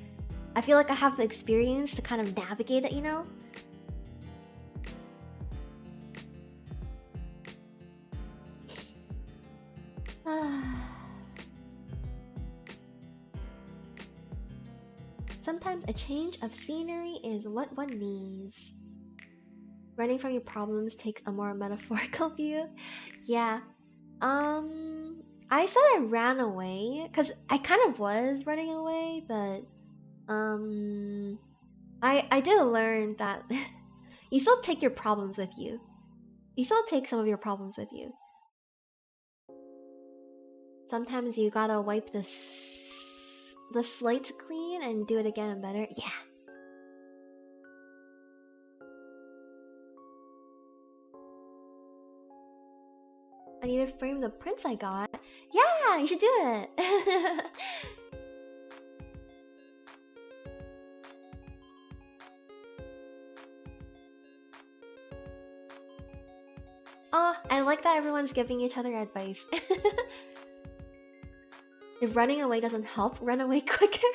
I feel like I have the experience to kind of navigate it, you know? Sometimes a change of scenery is what one needs. Running from your problems takes a more metaphorical view. Yeah. I said I ran away because I kind of was running away, but I did learn that you still take your problems with you. You still take some of your problems with you. Sometimes you gotta wipe the slate clean and do it again and better. Yeah. I need to frame the prints I got. Yeah, you should do it. Oh, I like that everyone's giving each other advice. If running away doesn't help, run away quicker.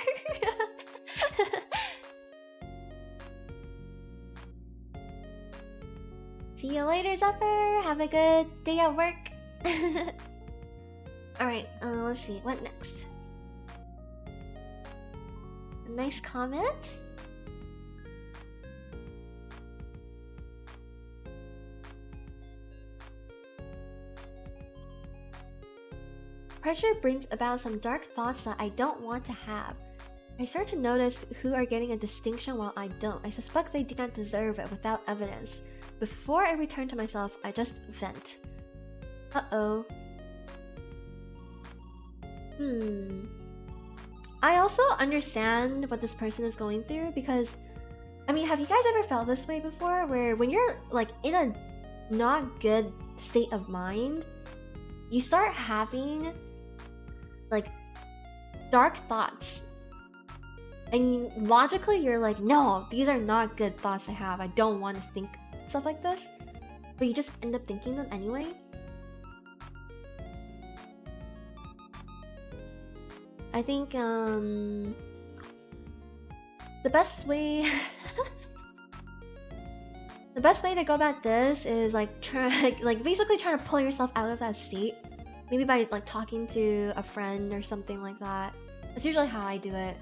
See you later, Zephyr. Have a good day at work. Alright, let's see. What next? A nice comment. Pressure brings about some dark thoughts that I don't want to have. I start to notice who are getting a distinction while I don't. I suspect they do not deserve it without evidence. Before I return to myself, I just vent. Uh-oh. I also understand what this person is going through because, I mean, have you guys ever felt this way before? Where when you're like in a not good state of mind, you start having like dark thoughts. And logically you're like, no, these are not good thoughts I have. I don't want to think stuff like this. But you just end up thinking them anyway. I think the best way the best way to go about this is like basically trying to pull yourself out of that state. Maybe by like talking to a friend or something like that. That's usually how I do it.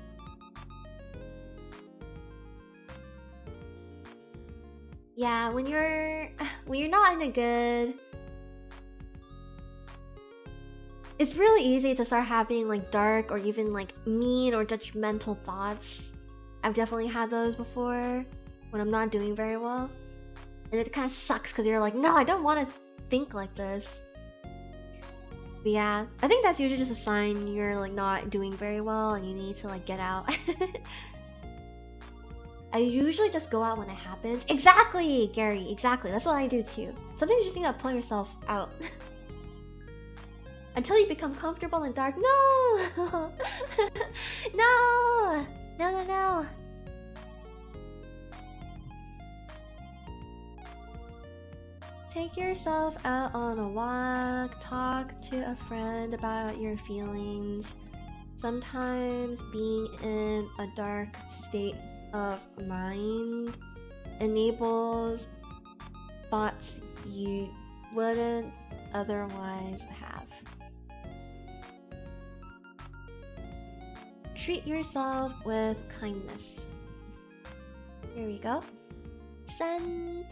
Yeah, when you're not in a good... It's really easy to start having like dark or even like mean or judgmental thoughts. I've definitely had those before when I'm not doing very well. And it kind of sucks because you're like, no, I don't want to think like this. But yeah, I think that's usually just a sign you're like not doing very well and you need to like get out. I usually just go out when it happens. Exactly, Gary, exactly. That's what I do too. Sometimes you just need to pull yourself out. Until you become comfortable in dark. No! No! No. Take yourself out on a walk. Talk to a friend about your feelings. Sometimes being in a dark state of mind enables thoughts you wouldn't otherwise have. Treat yourself with kindness. Here we go. Send.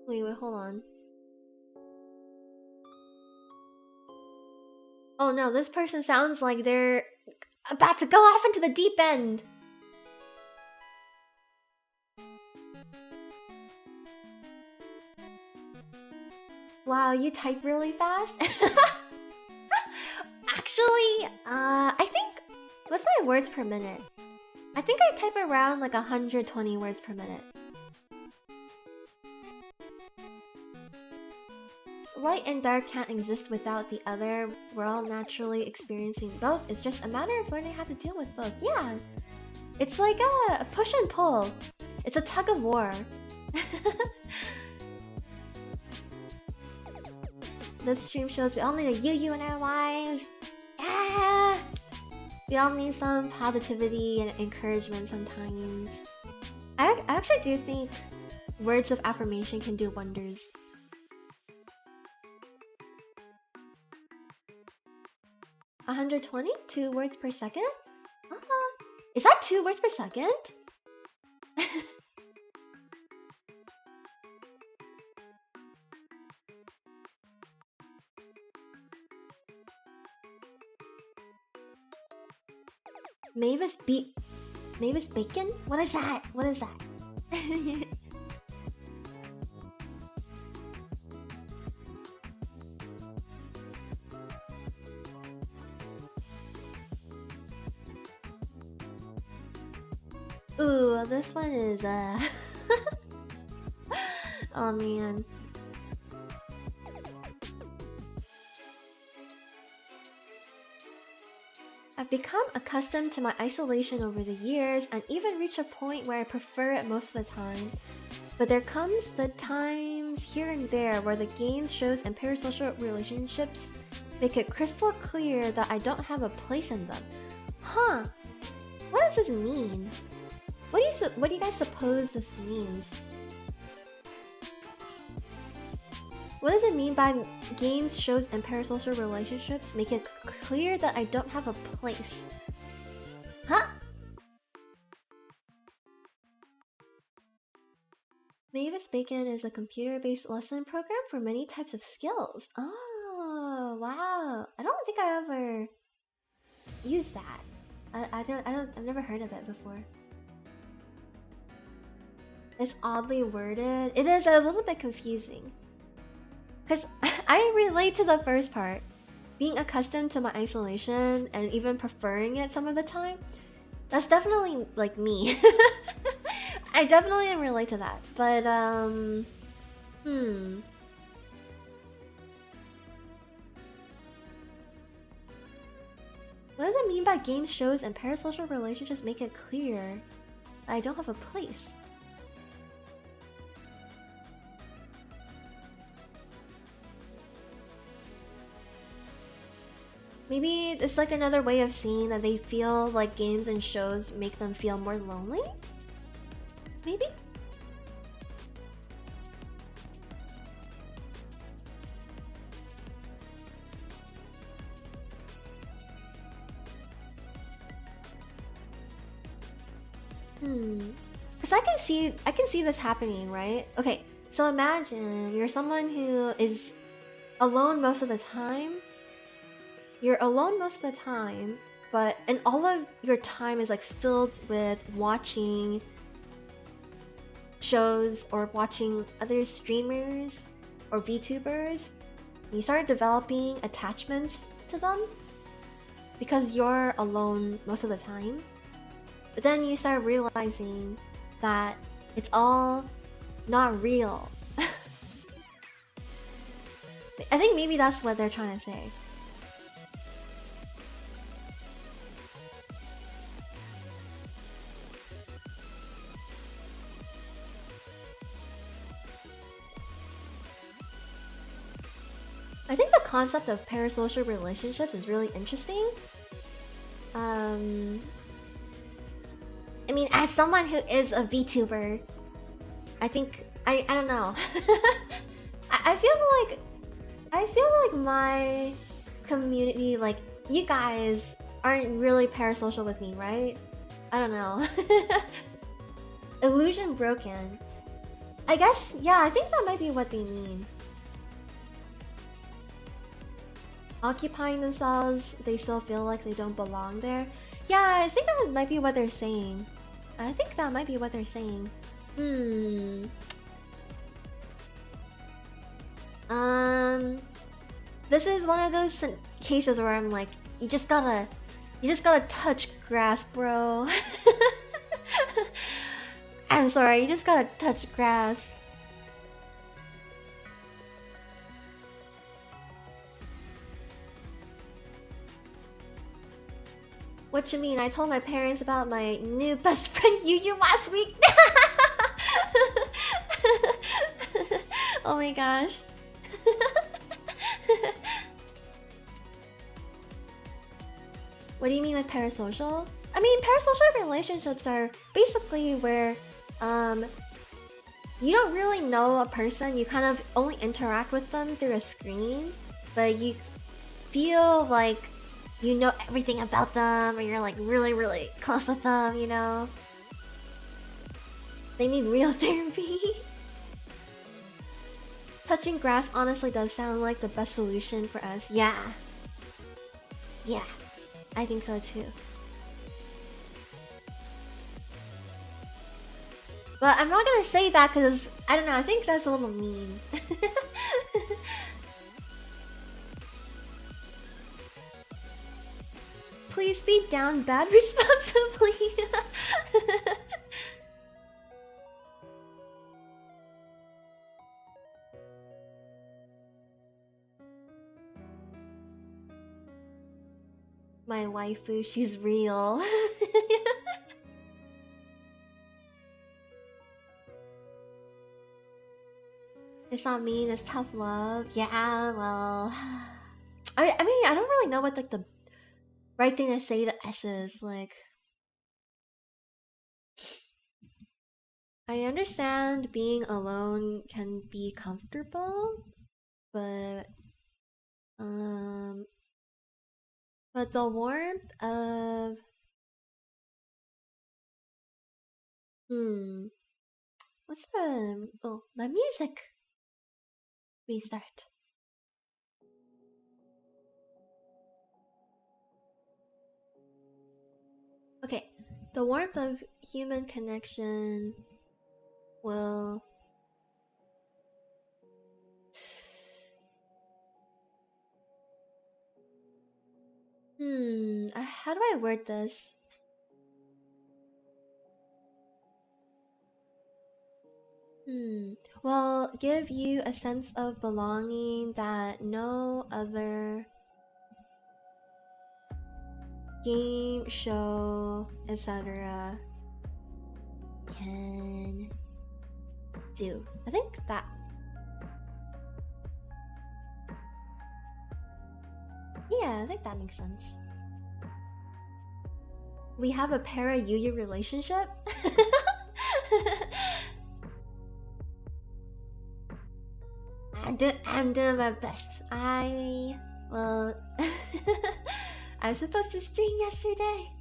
Wait, hold on. Oh no, this person sounds like they're about to go off into the deep end. Wow, you type really fast? Actually, I think... What's my words per minute? I think I type around like 120 words per minute. Light and dark can't exist without the other. We're all naturally experiencing both. It's just a matter of learning how to deal with both. Yeah, it's like a push and pull. It's a tug of war. This stream shows we all need a Yuyu in our lives. Yeah! We all need some positivity and encouragement sometimes. I actually do think words of affirmation can do wonders. 120? 2 words per second? Is that 2 words per second? Mavis Bacon? What is that? What is that? Ooh, this one is oh man. I've become accustomed to my isolation over the years and even reached a point where I prefer it most of the time. But there comes the times here and there where the games, shows, and parasocial relationships make it crystal clear that I don't have a place in them. Huh? What does this mean? What do you guys suppose this means? What does it mean by games, shows, and parasocial relationships make it clear that I don't have a place? Huh? Mavis Bacon is a computer-based lesson program for many types of skills. Oh, wow. I don't think I ever used that. I've never heard of it before. It's oddly worded. It is a little bit confusing. Because I relate to the first part. Being accustomed to my isolation and even preferring it some of the time. That's definitely like me. I definitely am relate to that. But what does it mean by game shows and parasocial relationships make it clear that I don't have a place? Maybe it's like another way of saying that they feel like games and shows make them feel more lonely? Maybe? Because I can see this happening, right? Okay, so imagine you're someone who is alone most of the time. You're alone most of the time, and all of your time is like filled with watching shows or watching other streamers or VTubers. You start developing attachments to them because you're alone most of the time. But then you start realizing that it's all not real. I think maybe that's what they're trying to say. I think the concept of parasocial relationships is really interesting. I mean, as someone who is a VTuber, I think I don't know. I feel like my community, like you guys, aren't really parasocial with me, right? I don't know. Illusion broken. I guess, yeah, I think that might be what they mean. Occupying themselves, they still feel like they don't belong there. Yeah, I think that might be what they're saying. This is one of those cases where I'm like, you just gotta touch grass, bro. I'm sorry, you just gotta touch grass. What you mean? I told my parents about my new best friend Yuyu last week. Oh my gosh. What do you mean with parasocial? I mean, parasocial relationships are basically where you don't really know a person, you kind of only interact with them through a screen, but you feel like you know everything about them, or you're like really, really close with them, you know? They need real therapy. Touching grass honestly does sound like the best solution for us. Yeah. Yeah, I think so too. But I'm not gonna say that because, I don't know, I think that's a little mean. Please be down bad responsibly. My waifu, she's real. It's not mean, it's tough love. Yeah, well... I mean, I don't really know what like the right thing to say to S is. Like... I understand being alone can be comfortable, but the warmth of what's my music restart. Okay, the warmth of human connection will how do I word this? Well, give you a sense of belonging that no other game, show, etc. can do. I think that. Yeah, I think that makes sense. We have a para Yuyu relationship? I'm doing my best. Well, I was supposed to stream yesterday.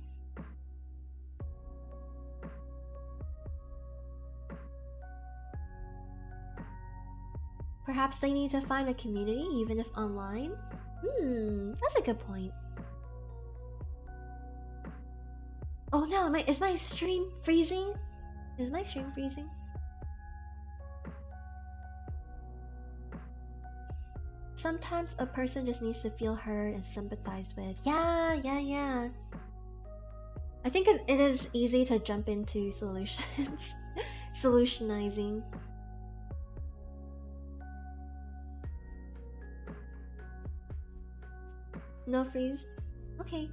Perhaps they need to find a community, even if online? That's a good point. Oh no, is my stream freezing? Is my stream freezing? Sometimes a person just needs to feel heard and sympathized with. Yeah. I think it is easy to jump into solutions. Solutionizing. No freeze? Okay.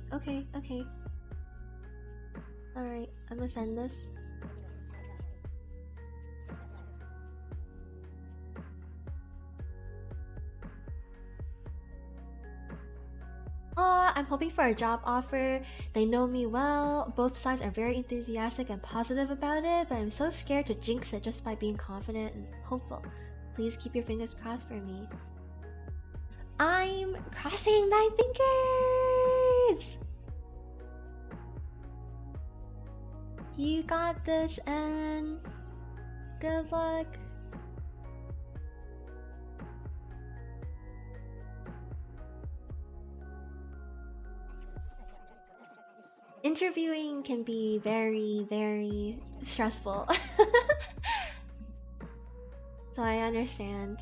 Alright, I'm gonna send this. I'm hoping for a job offer. They know me well. Both sides are very enthusiastic and positive about it, but I'm so scared to jinx it just by being confident and hopeful. Please keep your fingers crossed for me. I'm crossing my fingers! You got this, and good luck. Interviewing can be very, very stressful. So I understand.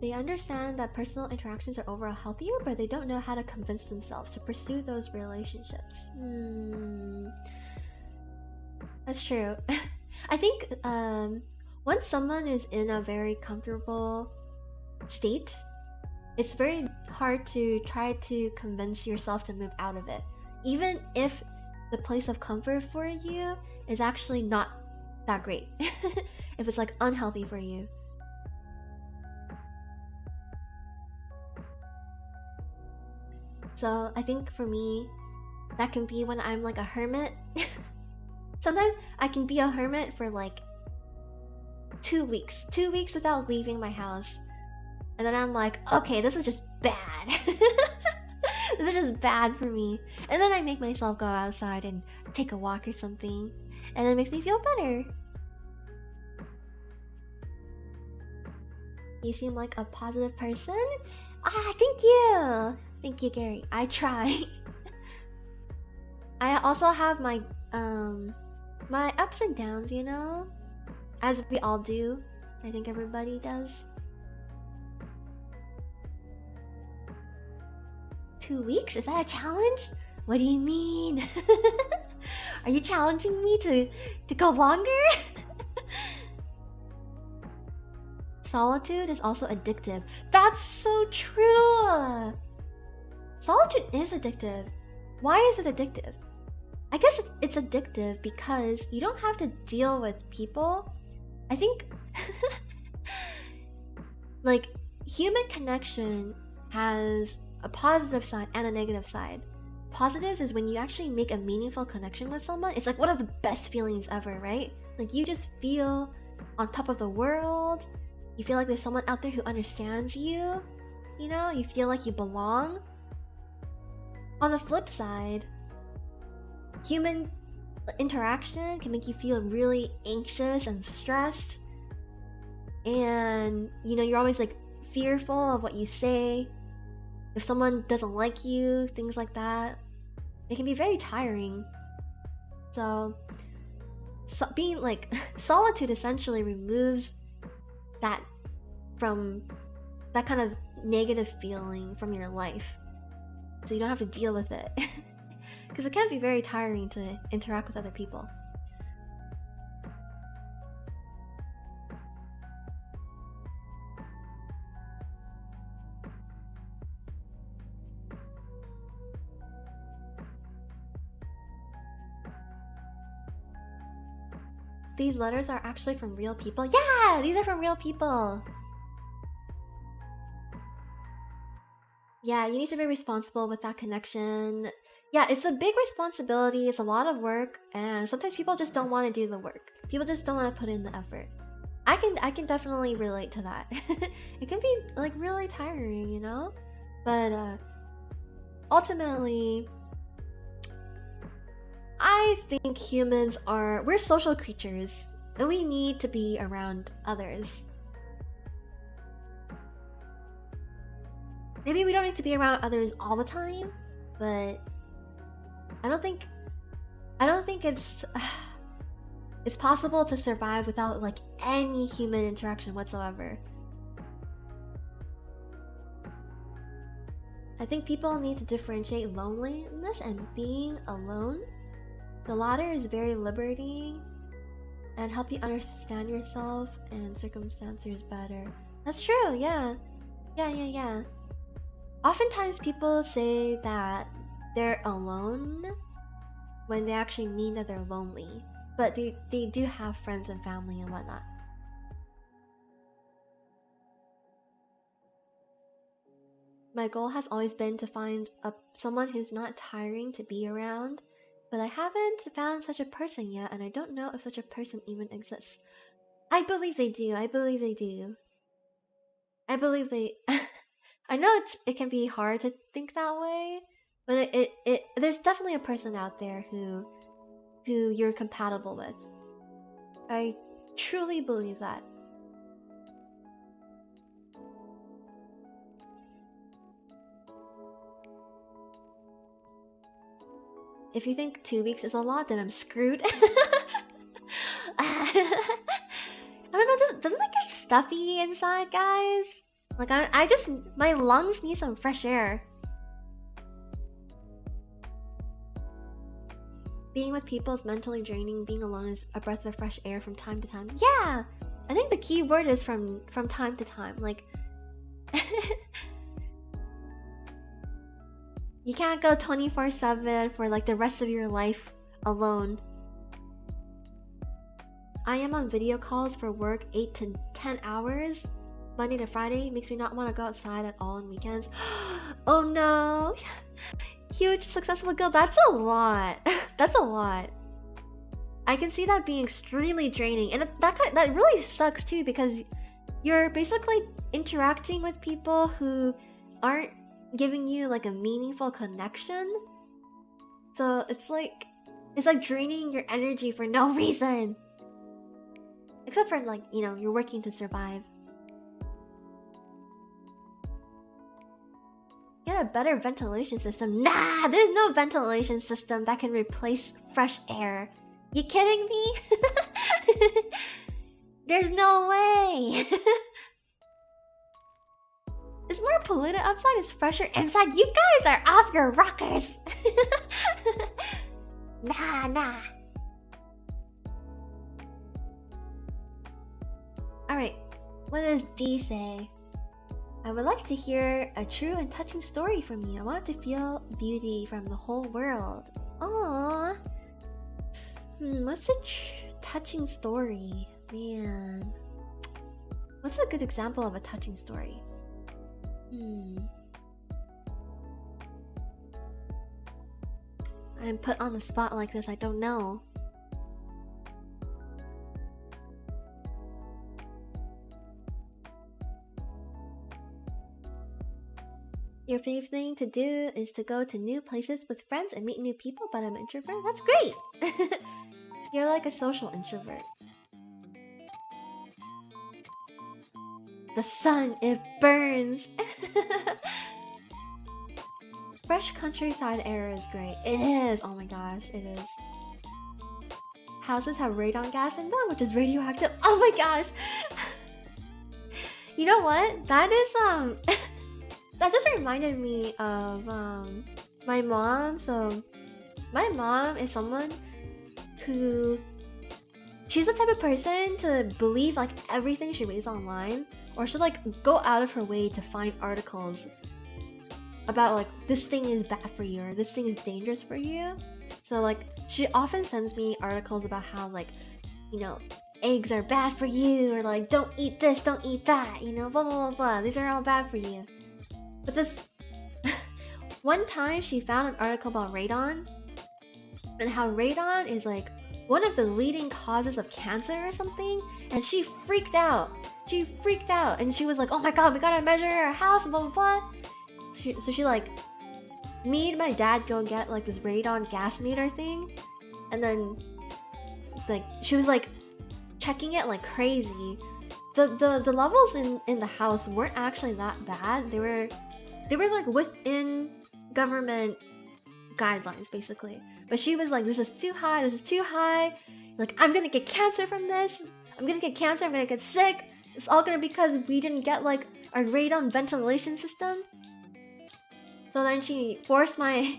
They understand that personal interactions are overall healthier, but they don't know how to convince themselves to pursue those relationships. That's true. I think once someone is in a very comfortable state, it's very hard to try to convince yourself to move out of it. Even if the place of comfort for you is actually not that great. If it's like unhealthy for you. So I think for me, that can be when I'm like a hermit. Sometimes I can be a hermit for like 2 weeks. 2 weeks without leaving my house. And then I'm like, okay, this is just bad. This is just bad for me. And then I make myself go outside and take a walk or something. And it makes me feel better. You seem like a positive person. Thank you. Thank you, Gary. I try. I also have my my ups and downs, you know? As we all do. I think everybody does. 2 weeks? Is that a challenge? What do you mean? Are you challenging me to go longer? Solitude is also addictive. That's so true! Solitude is addictive. Why is it addictive? I guess it's addictive because you don't have to deal with people. I think like human connection has a positive side and a negative side. positives is when you actually make a meaningful connection with someone. It's like one of the best feelings ever, right? Like you just feel on top of the world. You feel like there's someone out there who understands you. You know, you feel like you belong. On the flip side, human interaction can make you feel really anxious and stressed. And, you know, you're always like fearful of what you say. If someone doesn't like you, things like that. It can be very tiring. So being like solitude essentially removes that from that kind of negative feeling from your life, so you don't have to deal with it. Because it can be very tiring to interact with other people. These letters are actually from real people. Yeah, these are from real people. Yeah, you need to be responsible with that connection. Yeah, it's a big responsibility. It's a lot of work, and sometimes people just don't want to do the work. People just don't want to put in the effort. I can definitely relate to that. It can be like really tiring, you know? But ultimately, I think humans we're social creatures, and we need to be around others. Maybe we don't need to be around others all the time, but I don't think it's possible to survive without like any human interaction whatsoever. I think people need to differentiate loneliness and being alone. The latter is very liberating and help you understand yourself and circumstances better. That's true, yeah. Yeah. Oftentimes people say that they're alone when they actually mean that they're lonely. But they do have friends and family and whatnot. My goal has always been to find someone who's not tiring to be around. But I haven't found such a person yet, and I don't know if such a person even exists. I believe they do. I believe they... I know it can be hard to think that way, but there's definitely a person out there who you're compatible with. I truly believe that. If you think 2 weeks is a lot, then I'm screwed. I don't know, doesn't it get stuffy inside, guys? Like, I just... my lungs need some fresh air. Being with people is mentally draining. Being alone is a breath of fresh air from time to time. Yeah! I think the key word is from time to time. Like... You can't go 24/7 for like the rest of your life alone. I am on video calls for work 8 to 10 hours. Monday to Friday makes me not want to go outside at all on weekends. Oh no! Huge successful girl, that's a lot. That's a lot. I can see that being extremely draining, and that really sucks too, because you're basically interacting with people who aren't giving you like a meaningful connection. So it's like draining your energy for no reason. Except for like, you know, you're working to survive. Get a better ventilation system. Nah, there's no ventilation system that can replace fresh air. You kidding me? There's no way. It's more polluted outside, it's fresher inside. You guys are off your rockers. Nah. Alright, what does D say? I would like to hear a true and touching story from you. I want to feel beauty from the whole world. Aww. What's a touching story? Man. What's a good example of a touching story? I'm put on the spot like this, I don't know. Your favorite thing to do is to go to new places with friends and meet new people, but I'm an introvert? That's great! You're like a social introvert. The sun, it burns! Fresh countryside air is great. It is! Oh my gosh, it is. Houses have radon gas in them, which is radioactive. Oh my gosh! You know what? That is, that just reminded me of, my mom. So, my mom is someone who... She's the type of person to believe, like, everything she reads online. Or she'll, like, go out of her way to find articles about, like, this thing is bad for you or this thing is dangerous for you. So, like, she often sends me articles about how, like, you know, eggs are bad for you, or like, don't eat this, don't eat that, you know, blah blah blah blah. These are all bad for you. But this one time she found an article about radon and how radon is like one of the leading causes of cancer or something, and she freaked out. She freaked out and she was like, oh my god, we gotta measure our house, blah blah blah. So she like made my dad go get like this radon gas meter thing, and then like she was like checking it like crazy. The levels in the house weren't actually that bad. They were like within government guidelines basically. But she was like, this is too high, this is too high. Like, I'm gonna get cancer from this. I'm gonna get cancer, I'm gonna get sick. It's all gonna be because we didn't get like our radon ventilation system. So then she forced my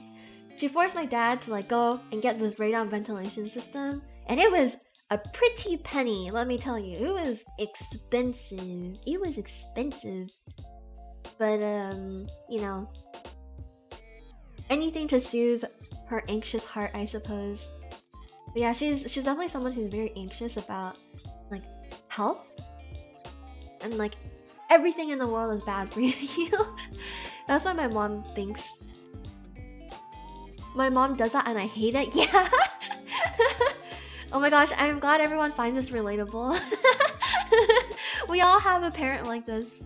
dad to like go and get this radon ventilation system. And it was a pretty penny, let me tell you. It was expensive. It was expensive. But you know, anything to soothe her anxious heart, I suppose. But yeah, she's definitely someone who's very anxious about like health. And like everything in the world is bad for you. That's what my mom thinks. My mom does that and I hate it. Yeah. Oh my gosh, I'm glad everyone finds this relatable. We all have a parent like this.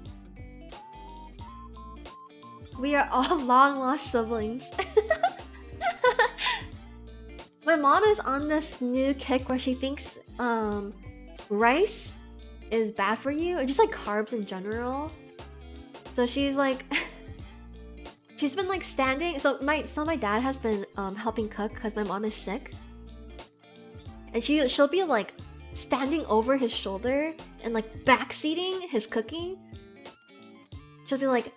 We are all long lost siblings. My mom is on this new kick where she thinks rice is bad for you, or just like carbs in general. So she's like she's been like standing, so my dad has been helping cook because my mom is sick. And she'll be like standing over his shoulder and like backseating his cooking. She'll be like,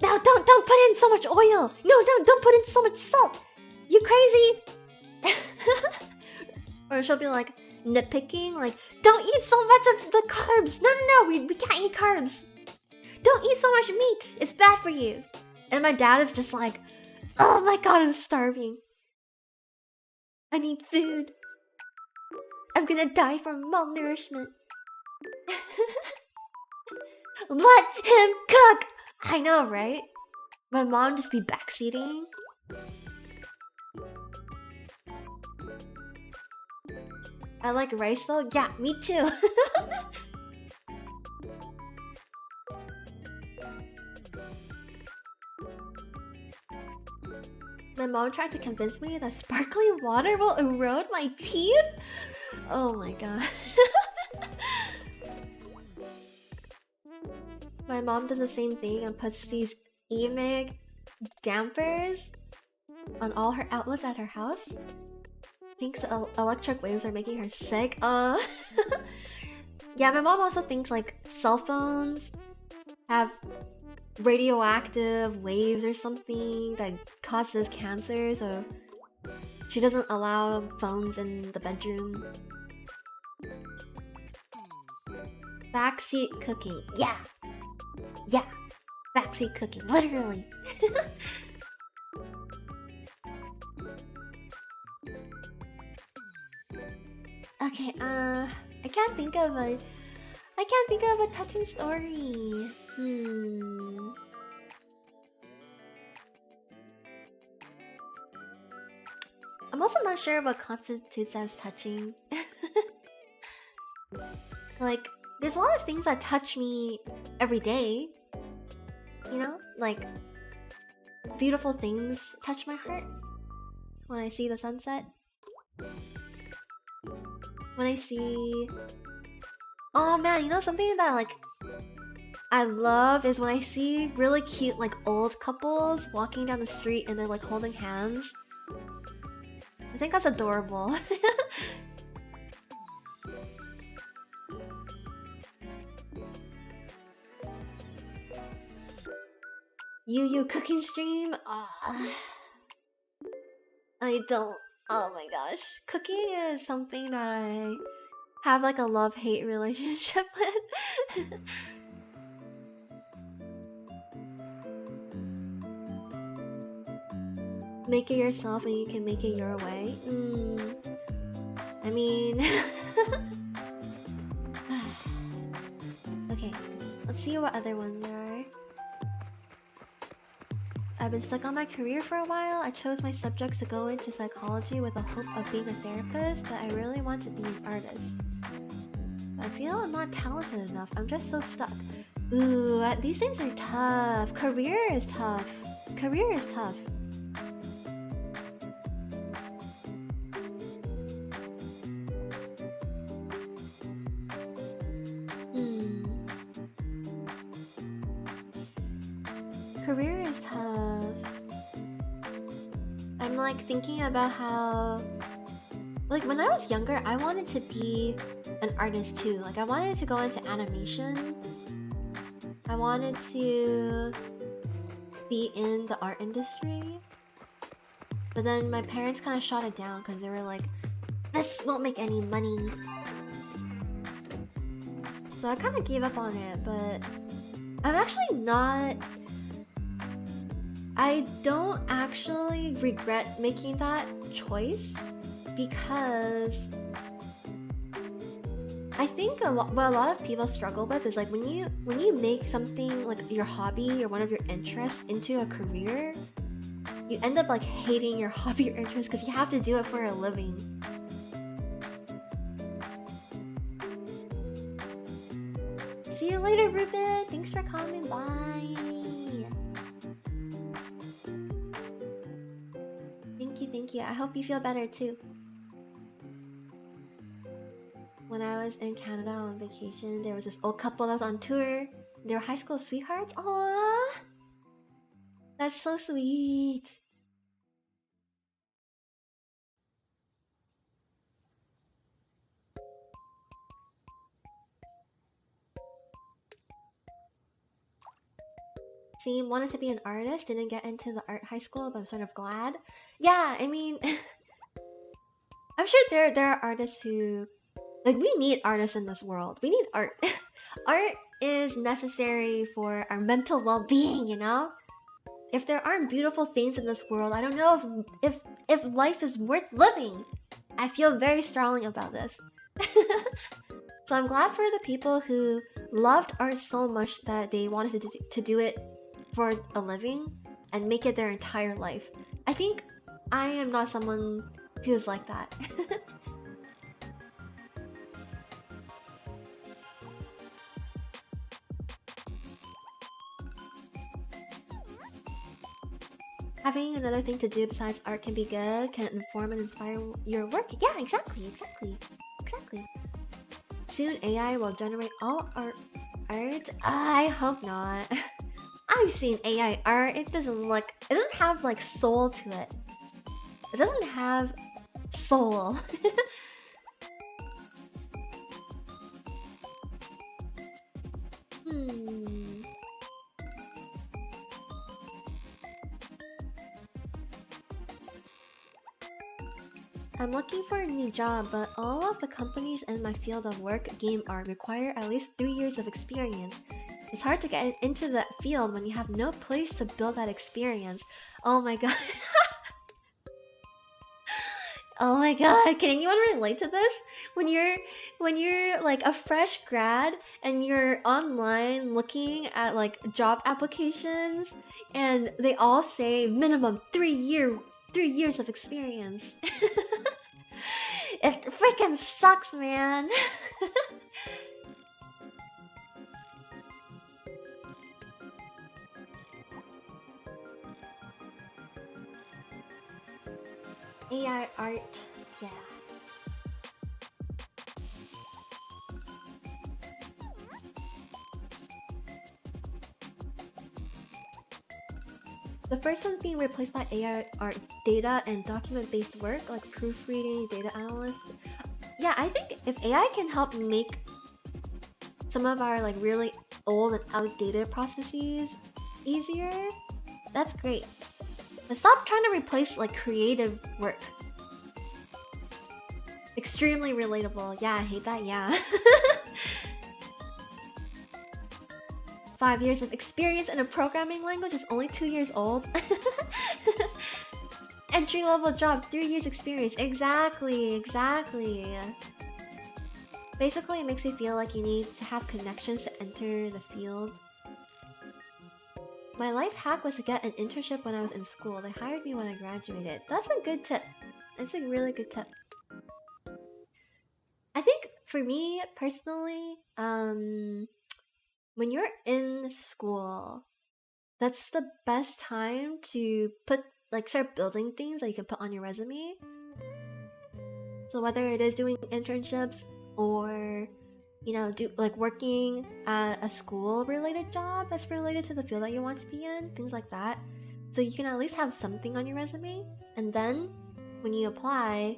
"No, don't put in so much oil. No, don't put in so much salt. You crazy?" Or she'll be like nitpicking, like, "Don't eat so much of the carbs. No, we can't eat carbs. Don't eat so much meat. It's bad for you." And my dad is just like, "Oh my god, I'm starving. I need food. I'm gonna die from malnourishment." Let him cook! I know, right? My mom just be backseating. I like rice though? Yeah, me too. My mom tried to convince me that sparkling water will erode my teeth? Oh my god. My mom does the same thing and puts these EMIG dampers on all her outlets at her house. Thinks electric waves are making her sick. Yeah, my mom also thinks like cell phones have radioactive waves or something that causes cancer, so she doesn't allow phones in the bedroom. Backseat cooking. Yeah. Backseat cooking, literally. Okay, I can't think of a touching story. I'm also not sure what constitutes as touching. Like, there's a lot of things that touch me every day. You know? Like, beautiful things touch my heart. When I see the sunset. When I see... Oh man, you know something that like I love is when I see really cute like old couples walking down the street and they're like holding hands. I think that's adorable. Yuyu cooking stream? I don't... Oh my gosh. Cooking is something that I have like a love-hate relationship with. Make it yourself and you can make it your way. I mean... Okay, let's see what other ones there are. I've been stuck on my career for a while. I chose my subjects to go into psychology with the hope of being a therapist, but I really want to be an artist. I feel I'm not talented enough. I'm just so stuck. Ooh, these things are tough. Career is tough. Career is tough. Career is tough. I'm like thinking about how... Like when I was younger, I wanted to be an artist too. Like I wanted to go into animation. I wanted to be in the art industry. But then my parents kind of shot it down because they were like, this won't make any money. So I kind of gave up on it, but I'm actually not... I don't actually regret making that choice because I think what a lot of people struggle with is like when you make something like your hobby or one of your interests into a career, you end up like hating your hobby or interest because you have to do it for a living. See you later, Ruben. Thanks for coming by. Thank you. I hope you feel better too. When I was in Canada on vacation, there was this old couple that was on tour. They were high school sweethearts. Aww! That's so sweet. See, wanted to be an artist, didn't get into the art high school, but I'm sort of glad. Yeah, I mean... I'm sure there are artists who... Like, we need artists in this world. We need art. Art is necessary for our mental well-being, you know? If there aren't beautiful things in this world, I don't know if life is worth living. I feel very strongly about this. So I'm glad for the people who loved art so much that they wanted to do it for a living and make it their entire life. I think I am not someone who's like that. Having another thing to do besides art can be good, can inform and inspire your work. Yeah, exactly. Soon AI will generate all art. I hope not. I've seen AI art. It doesn't have like soul to it. It doesn't have soul. I'm looking for a new job, but all of the companies in my field of work, game art, require at least 3 years of experience. It's hard to get into that field when you have no place to build that experience. Oh my god. Oh my god, can anyone relate to this? When you're like a fresh grad and you're online looking at like job applications and they all say minimum 3-year 3 years of experience. It freaking sucks, man. AI art, yeah. The first one's being replaced by AI art, data and document-based work like proofreading, data analysts. Yeah, I think if AI can help make some of our like really old and outdated processes easier, that's great. But stop trying to replace like creative work. Extremely relatable. Yeah, I hate that. Yeah. 5 years of experience in a programming language is only 2 years old. Entry-level job, 3 years experience. Exactly. Basically, it makes you feel like you need to have connections to enter the field. My life hack was to get an internship when I was in school. They hired me when I graduated. That's a good tip. That's a really good tip. I think for me personally, when you're in school, that's the best time to start building things that you can put on your resume. So whether it is doing internships or do like working at a school related job that's related to the field that you want to be in, things like that. So you can at least have something on your resume, and then when you apply,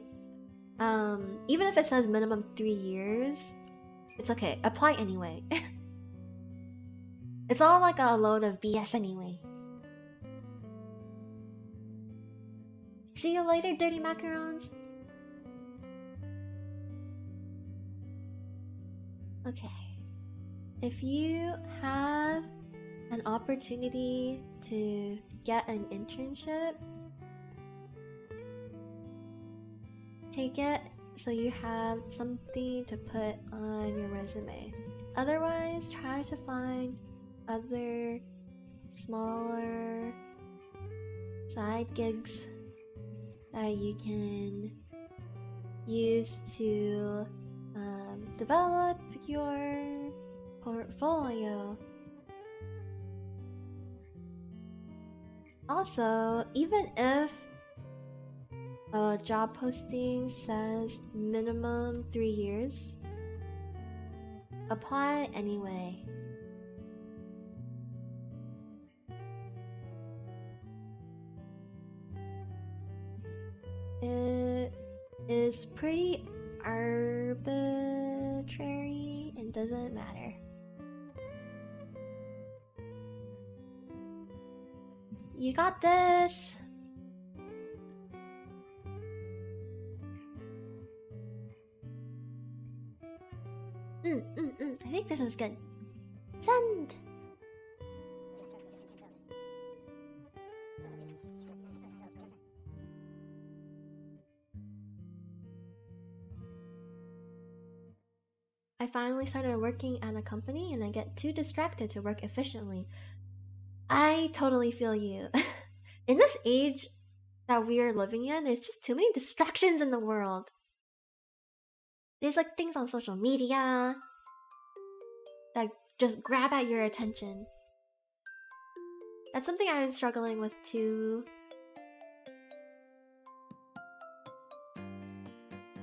even if it says minimum 3 years, it's okay. Apply anyway. It's all like a load of BS anyway. See you later, dirty macarons. Okay. If you have an opportunity to get an internship, take it so you have something to put on your resume. Otherwise, try to find other smaller side gigs that you can use to develop your portfolio. Also, even if a job posting says minimum 3 years, apply anyway. It is pretty arbitrary and doesn't matter. You got this! I think this is good. Send! I finally started working at a company and I get too distracted to work efficiently. I totally feel you. In this age that we are living in, there's just too many distractions in the world. There's like things on social media that just grab at your attention. That's something I've been struggling with too.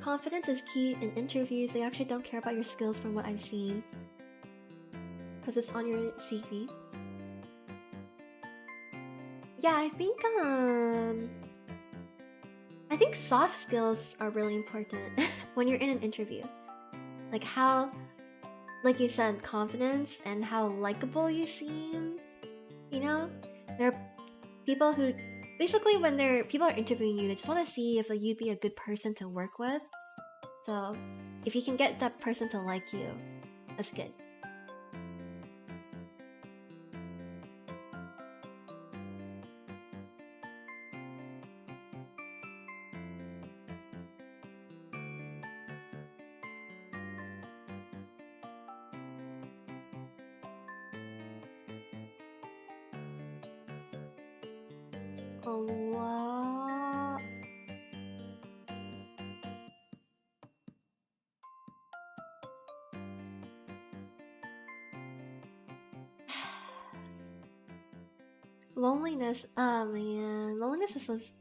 Confidence is key in interviews. They actually don't care about your skills from what I've seen, because it's on your CV. Yeah, I think soft skills are really important when you're in an interview. Like how, like you said, confidence and how likable you seem. You know, there are people who basically when people are interviewing you, they just want to see if you'd be a good person to work with. So if you can get that person to like you, that's good. Oh, wow. Loneliness. Oh man, loneliness is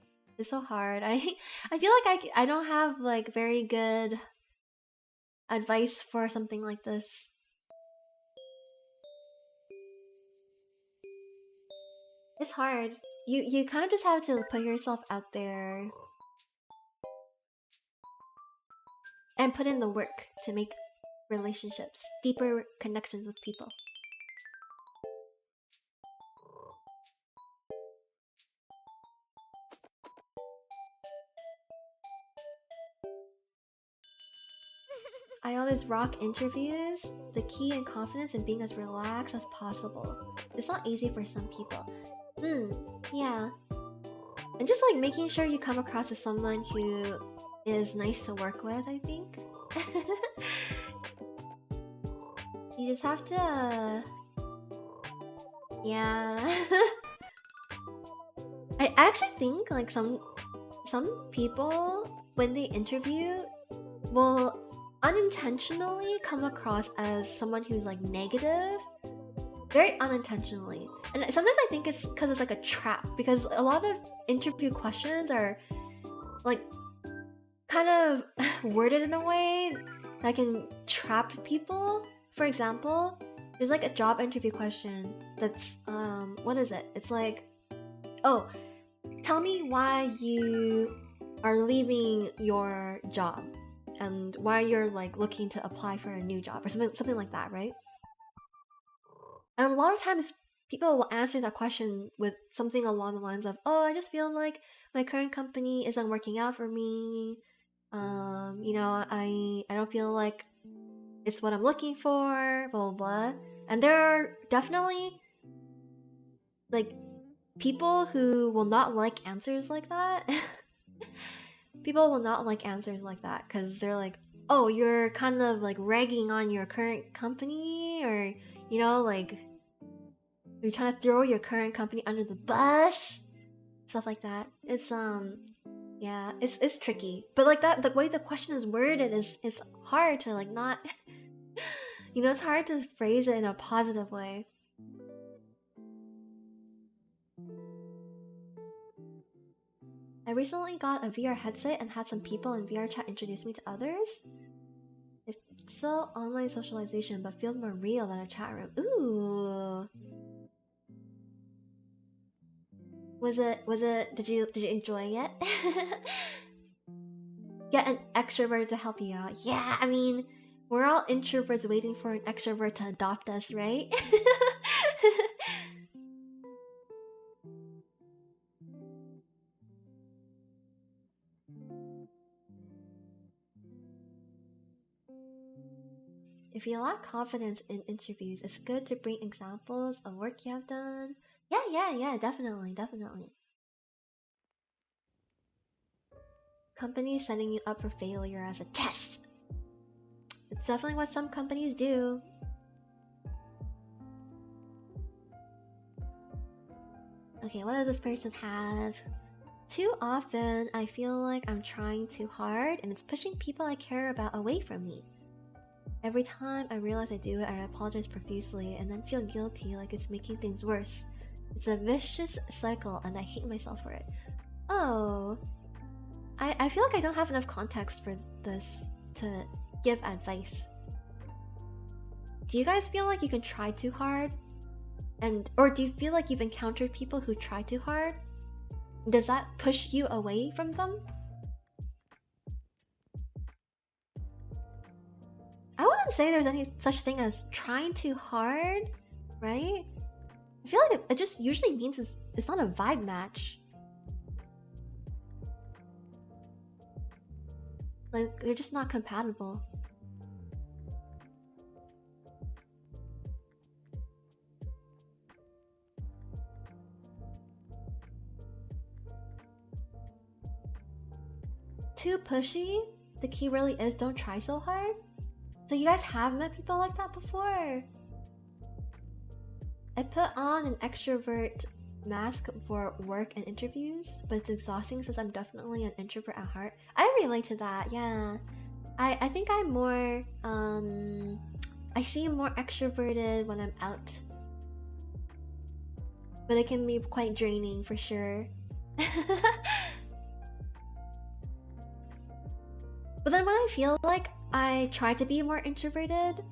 so hard. I feel like I don't have like very good advice for something like this. It's hard. You kind of just have to put yourself out there and put in the work to make relationships, deeper connections with people. I always rock interviews. The key and confidence in being as relaxed as possible. It's not easy for some people. Yeah. And just like making sure you come across as someone who is nice to work with, I think. You just have to... yeah. I actually think like some people, when they interview, will unintentionally come across as someone who's like negative, very unintentionally. And sometimes I think it's because it's like a trap, because a lot of interview questions are like kind of worded in a way that can trap people. For example, there's like a job interview question that's what is it? It's like, oh, tell me why you are leaving your job and why you're like looking to apply for a new job or something like that, right? And a lot of times people will answer that question with something along the lines of, oh, I just feel like my current company isn't working out for me. You know, I don't feel like it's what I'm looking for, blah blah blah. And there are definitely like people who will not like answers like that. People will not like answers like that because they're like, oh, you're kind of like ragging on your current company, or you know, like you're trying to throw your current company under the bus, stuff like that. It's yeah, it's tricky. But like that, the way the question is worded is hard to like not you know, it's hard to phrase it in a positive way. I recently got a VR headset and had some people in VR chat introduce me to others. It's still online socialization, but feels more real than a chat room. Ooh. Was it did you enjoy it? Get an extrovert to help you out. Yeah, I mean, we're all introverts waiting for an extrovert to adopt us, right? If you lack confidence in interviews, it's good to bring examples of work you have done. Yeah, definitely. Companies setting you up for failure as a test. It's definitely what some companies do. Okay, what does this person have? Too often, I feel like I'm trying too hard and it's pushing people I care about away from me. Every time I realize I do it, I apologize profusely and then feel guilty like it's making things worse. It's a vicious cycle and I hate myself for it. Oh, I feel like I don't have enough context for this to give advice. Do you guys feel like you can try too hard? Or do you feel like you've encountered people who try too hard? Does that push you away from them? I wouldn't say there's any such thing as trying too hard, right? I feel like it just usually means it's not a vibe match. Like, they're just not compatible. Too pushy? The key really is don't try so hard? So you guys have met people like that before? I put on an extrovert mask for work and interviews, but it's exhausting since I'm definitely an introvert at heart. I relate to that, yeah. I think I'm more, I seem more extroverted when I'm out. but it can be quite draining for sure. But then when I feel like I try to be more introverted,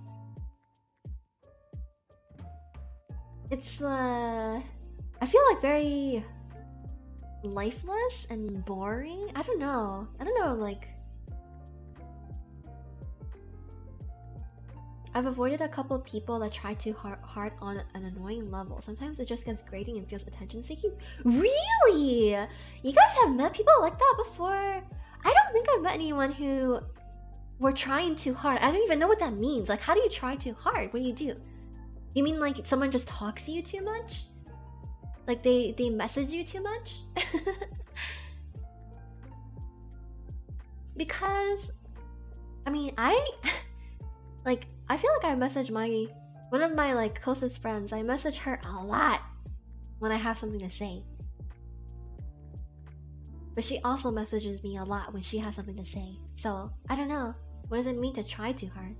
it's I feel like very lifeless and boring. I don't know, like I've avoided a couple of people that try too hard on an annoying level. Sometimes it just gets grating and feels attention seeking. Really? You guys have met people like that before? I don't think I've met anyone who were trying too hard. I don't even know what that means. Like, how do you try too hard? What do you do? You mean like someone just talks to you too much? Like they message you too much? Because I mean, I feel like I message one of my like closest friends. I message her a lot when I have something to say. But she also messages me a lot when she has something to say. So, I don't know. What does it mean to try too hard?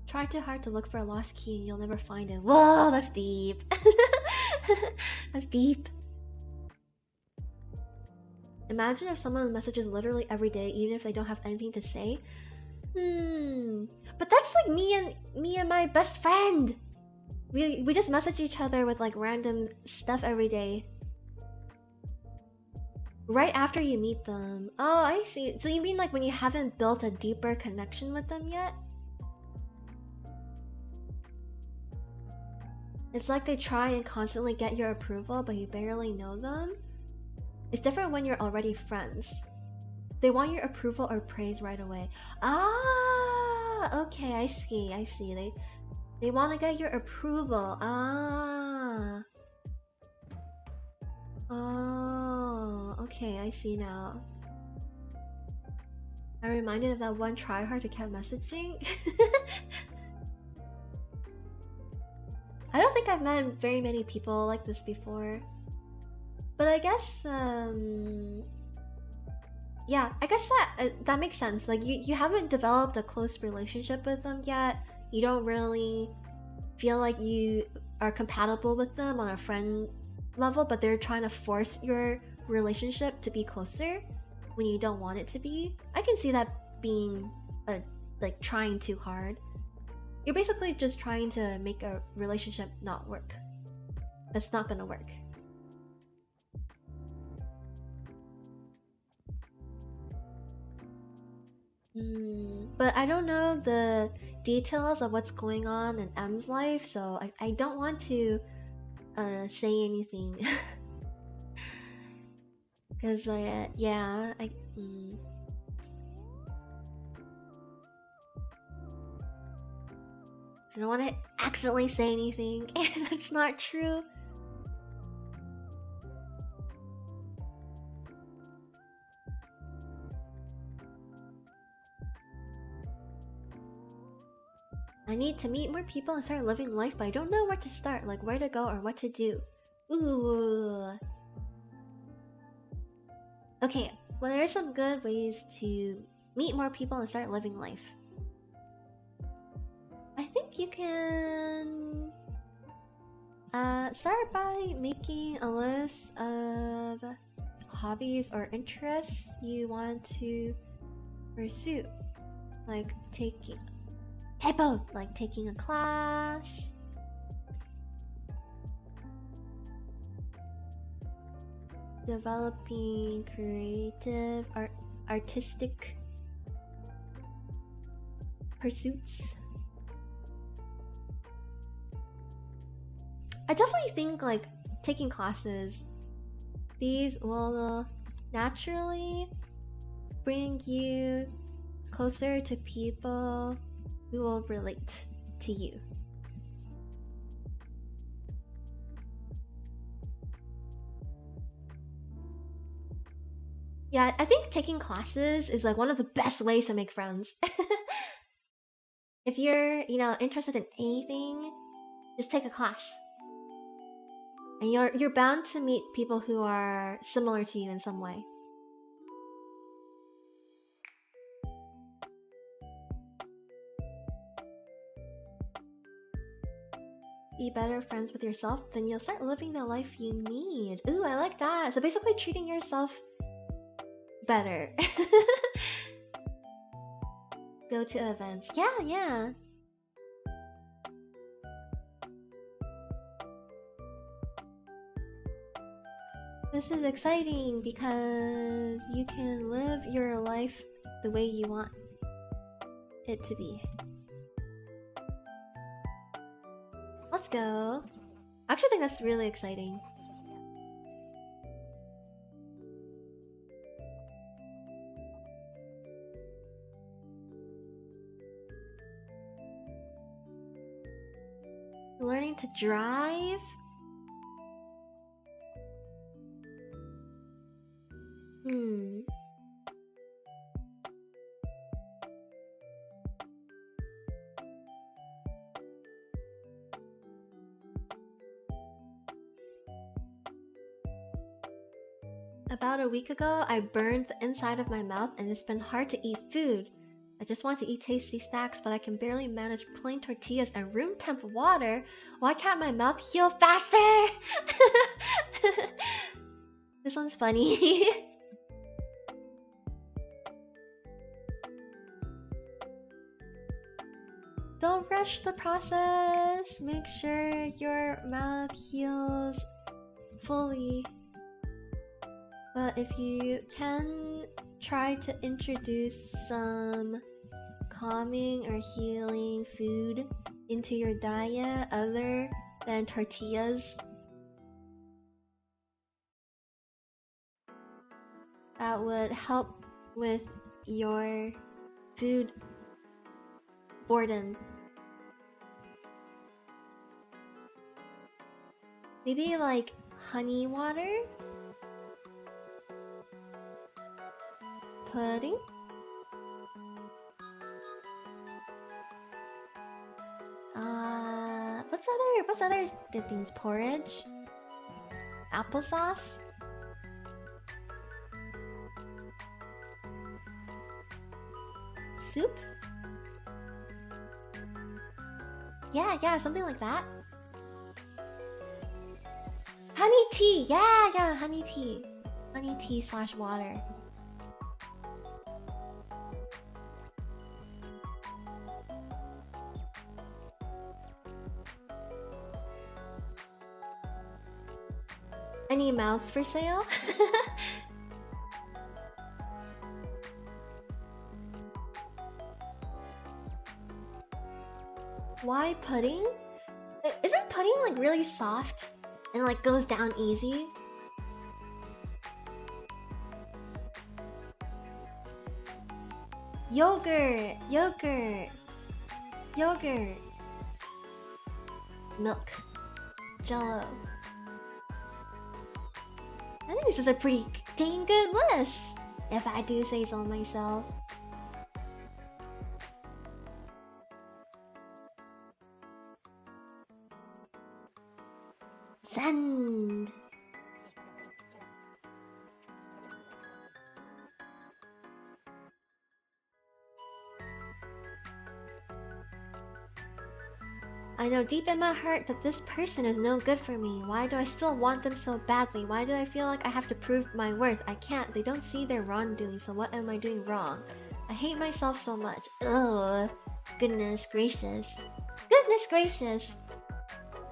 Try too hard to look for a lost key and you'll never find it. Whoa, that's deep. That's deep. Imagine if someone messages literally every day, even if they don't have anything to say. But that's like me and my best friend. We just message each other with like random stuff every day. Right after you meet them. Oh, I see. So you mean like when you haven't built a deeper connection with them yet? It's like they try and constantly get your approval, but you barely know them. It's different when you're already friends. They want your approval or praise right away. Ah, okay, I see. They want to get your approval. Ah. Oh, okay, I see now. I'm reminded of that one tryhard who kept messaging. I don't think I've met very many people like this before. But I guess, yeah, I guess that makes sense. Like, you haven't developed a close relationship with them yet. You don't really feel like you are compatible with them on a friend level, but they're trying to force your relationship to be closer when you don't want it to be. I can see that being like trying too hard. You're basically just trying to make a relationship not work. That's not gonna work. But I don't know the details of what's going on in M's life, so I don't want to say anything. Because yeah, I don't want to accidentally say anything. That's not true. I need to meet more people and start living life, but I don't know where to start, like where to go or what to do. Ooh. Okay, well, there are some good ways to meet more people and start living life. I think you can start by making a list of hobbies or interests you want to pursue, like taking a class, developing creative artistic pursuits. I definitely think like taking classes, these will naturally bring you closer to people who will relate to you. Yeah, I think taking classes is like one of the best ways to make friends. If you're, interested in anything, just take a class. And you're bound to meet people who are similar to you in some way. be better friends with yourself, then you'll start living the life you need. Ooh, I like that. So basically treating yourself better. Go to events. Yeah, yeah. This is exciting because you can live your life the way you want it to be. Let's go. I actually think that's really exciting. Learning to drive? About a week ago, I burned the inside of my mouth and it's been hard to eat food. I just want to eat tasty snacks, but I can barely manage plain tortillas and room temp water. Why can't my mouth heal faster? This one's funny. Don't rush the process. Make sure your mouth heals fully. But if you can, try to introduce some calming or healing food into your diet other than tortillas. That would help with your food boredom. Maybe like honey water? Pudding? What's other good things? Porridge? Applesauce? Soup? Yeah, something like that. Honey tea! Yeah, honey tea. Honey tea / water. Any mouths for sale? Why pudding? Isn't pudding like really soft and like goes down easy? Yogurt. Milk. Jello. I think this is a pretty dang good list, if I do say so myself. Send. I know deep in my heart that this person is no good for me. Why do I still want them so badly? Why do I feel like I have to prove my worth? I can't. They don't see their wrongdoing, so what am I doing wrong? I hate myself so much. Ugh. Goodness gracious. Goodness gracious.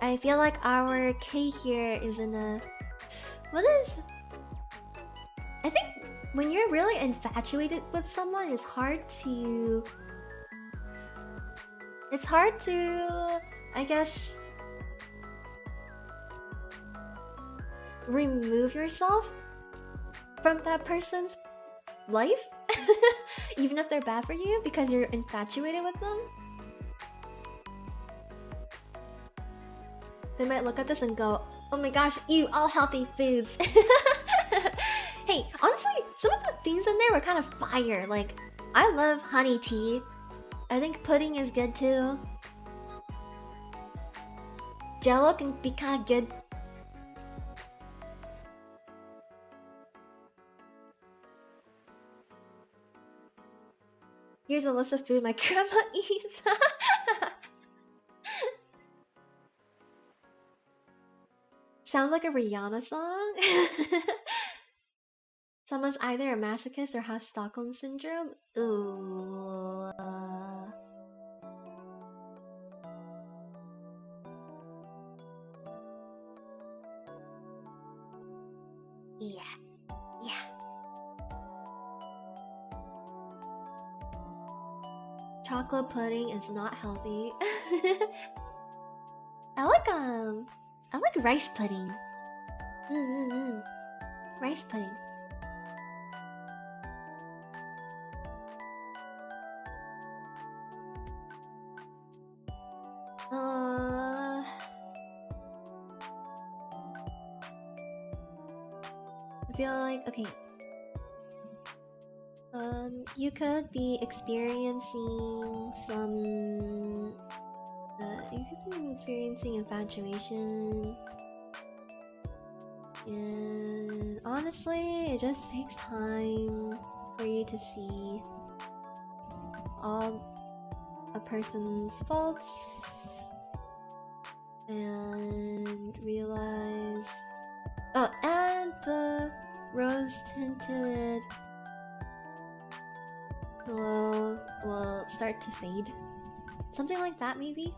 I feel like our K here is in a... What is... I think when you're really infatuated with someone, it's hard to... I guess, remove yourself from that person's life, even if they're bad for you, because you're infatuated with them. They might look at this and go, oh my gosh, ew, all healthy foods. Hey, honestly, some of the things in there were kind of fire. Like, I love honey tea. I think pudding is good too. Jello can be kind of good. Here's a list of food my grandma eats. Sounds like a Rihanna song. Someone's either a masochist or has Stockholm syndrome. Ooh. Yeah. Yeah. Chocolate pudding is not healthy. I like rice pudding. Rice pudding. I feel like, okay. You could be experiencing some... you could be experiencing infatuation. And honestly, it just takes time for you to see all a person's faults and realize... Oh, and the rose-tinted glow will start to fade. Something like that, maybe?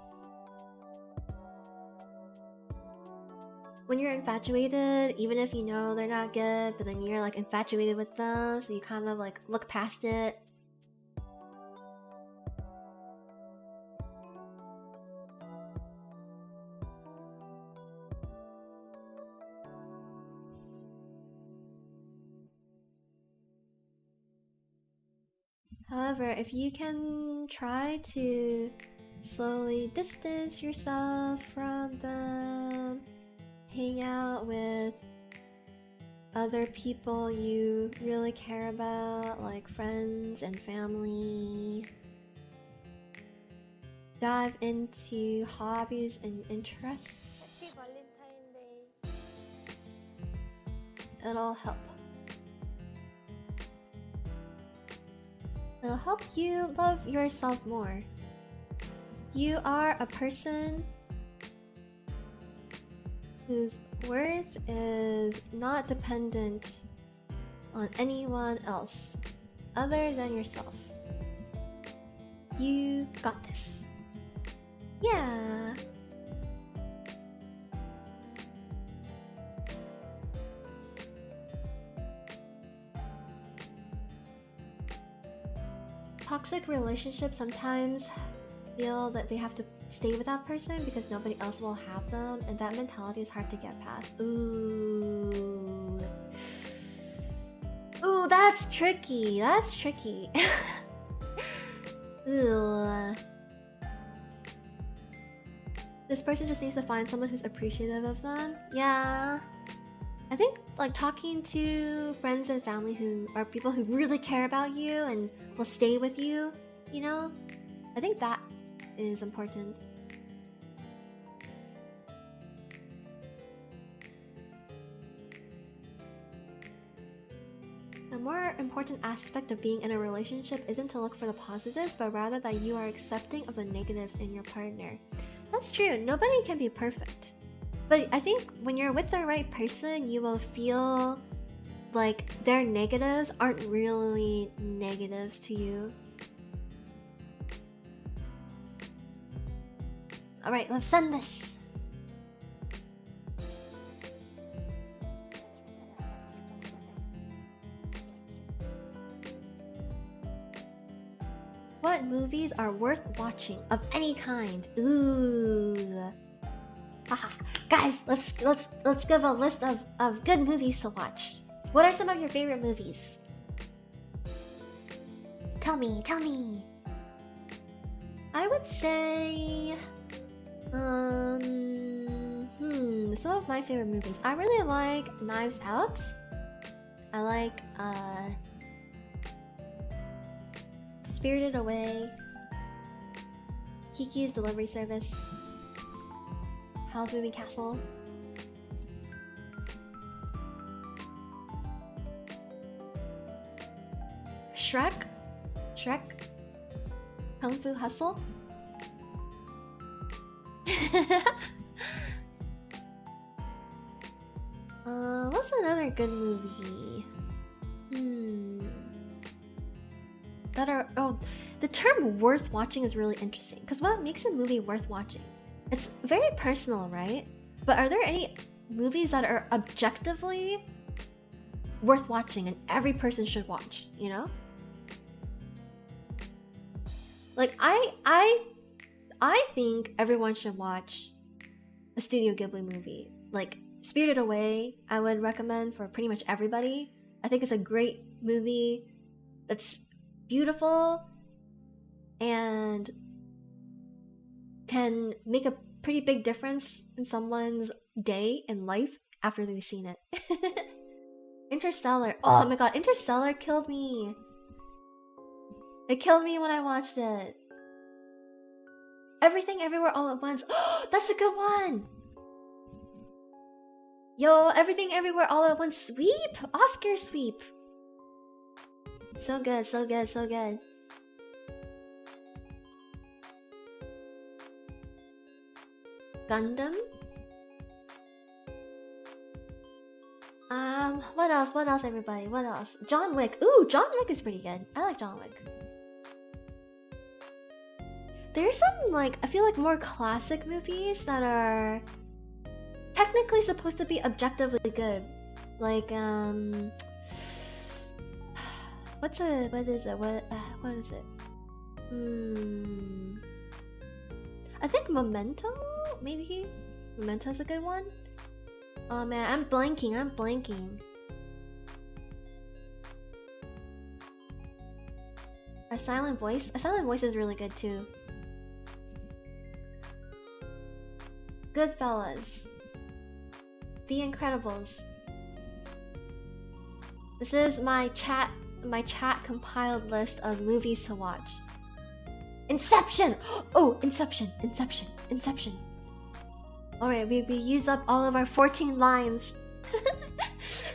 When you're infatuated, even if you know they're not good, but then you're like infatuated with them, so you kind of like look past it. However, if you can try to slowly distance yourself from them, hang out with other people you really care about, like friends and family, dive into hobbies and interests, it'll help. It'll help you love yourself more. You are a person whose worth is not dependent on anyone else other than yourself. You got this. Yeah. Toxic relationships sometimes feel that they have to stay with that person because nobody else will have them, and that mentality is hard to get past. Ooh. Ooh, that's tricky. That's tricky. Ooh. This person just needs to find someone who's appreciative of them. Yeah. I think like talking to friends and family who are people who really care about you and will stay with you, you know? I think that is important. The more important aspect of being in a relationship isn't to look for the positives, but rather that you are accepting of the negatives in your partner. That's true, nobody can be perfect. But I think when you're with the right person, you will feel like their negatives aren't really negatives to you. Alright, let's send this. What movies are worth watching of any kind? Ooh. Haha. Guys, let's give a list of good movies to watch. What are some of your favorite movies? Tell me. I would say some of my favorite movies. I really like Knives Out. I like Spirited Away, Kiki's Delivery Service, Howl's Moving Castle. Shrek, Kung Fu Hustle. What's another good movie? That are the term worth watching is really interesting because what makes a movie worth watching? It's very personal, right? But are there any movies that are objectively worth watching and every person should watch, you know? Like I think everyone should watch a Studio Ghibli movie. Like Spirited Away, I would recommend for pretty much everybody. I think it's a great movie that's beautiful and can make a pretty big difference in someone's day and life after they've seen it. Interstellar. Oh my god, Interstellar killed me. It killed me when I watched it. Everything Everywhere All at Once. Oh, that's a good one. Yo, Everything Everywhere All at Once sweep. Oscar sweep. So good, so good, so good. Gundam. What else? What else, everybody? What else? John Wick. Ooh, John Wick is pretty good. I like John Wick. There's some, like, I feel like more classic movies that are technically supposed to be objectively good. Like, what is it? I think Memento, maybe? Memento's a good one? Oh man, I'm blanking. A Silent Voice? A Silent Voice is really good too. Goodfellas. The Incredibles. This is my chat compiled list of movies to watch. Inception! Oh, Inception. Alright, we used up all of our 14 lines.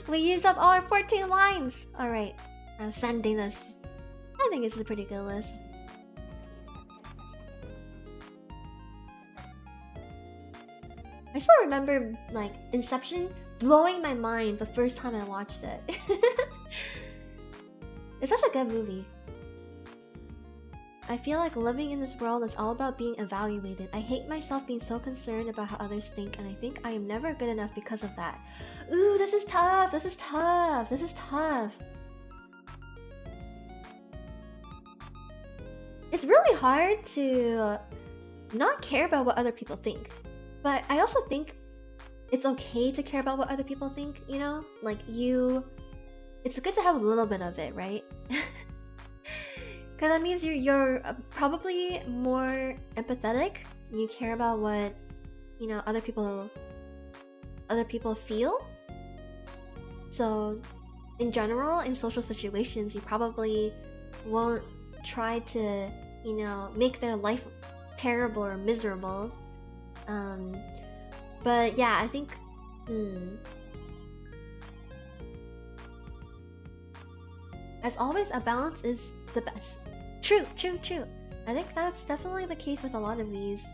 We used up all our 14 lines! Alright, I'm sending this. I think it's a pretty good list. I still remember, like, Inception blowing my mind the first time I watched it. It's such a good movie. I feel like living in this world is all about being evaluated. I hate myself being so concerned about how others think, and I think I am never good enough because of that. Ooh, this is tough! It's really hard to not care about what other people think. But I also think it's okay to care about what other people think, you know? Like, it's good to have a little bit of it, right? Because that means you're probably more empathetic. You care about what, you know, other people feel. So, in general, in social situations, you probably won't try to, you know, make their life terrible or miserable. But yeah, I think as always, a balance is the best. True. I think that's definitely the case with a lot of these.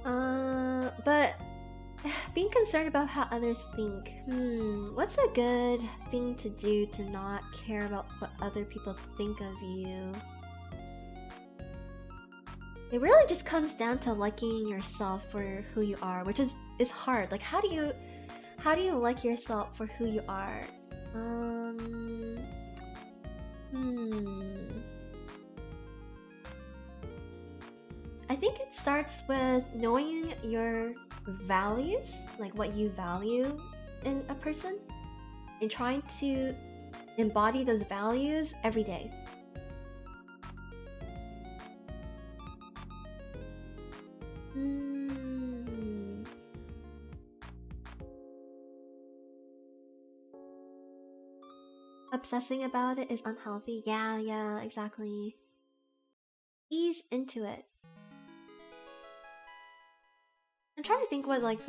But being concerned about how others think. What's a good thing to do to not care about what other people think of you? It really just comes down to liking yourself for who you are, which is hard. Like, how do you like yourself for who you are? I think it starts with knowing your values, like what you value in a person, and trying to embody those values every day. Obsessing about it is unhealthy. Yeah, exactly. Ease into it. I'm trying to think what, like,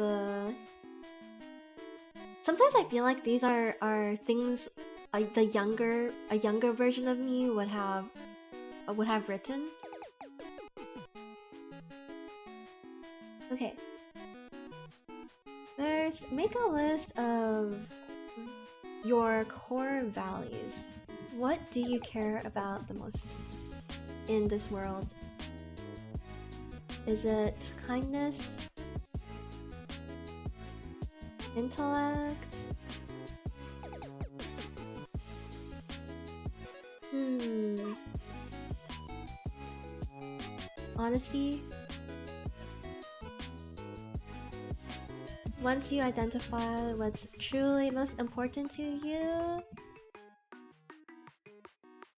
sometimes I feel like these are things a younger version of me would have written. Okay. make a list of your core values. What do you care about the most in this world? Is it kindness? Intellect? Honesty? Once you identify what's truly most important to you,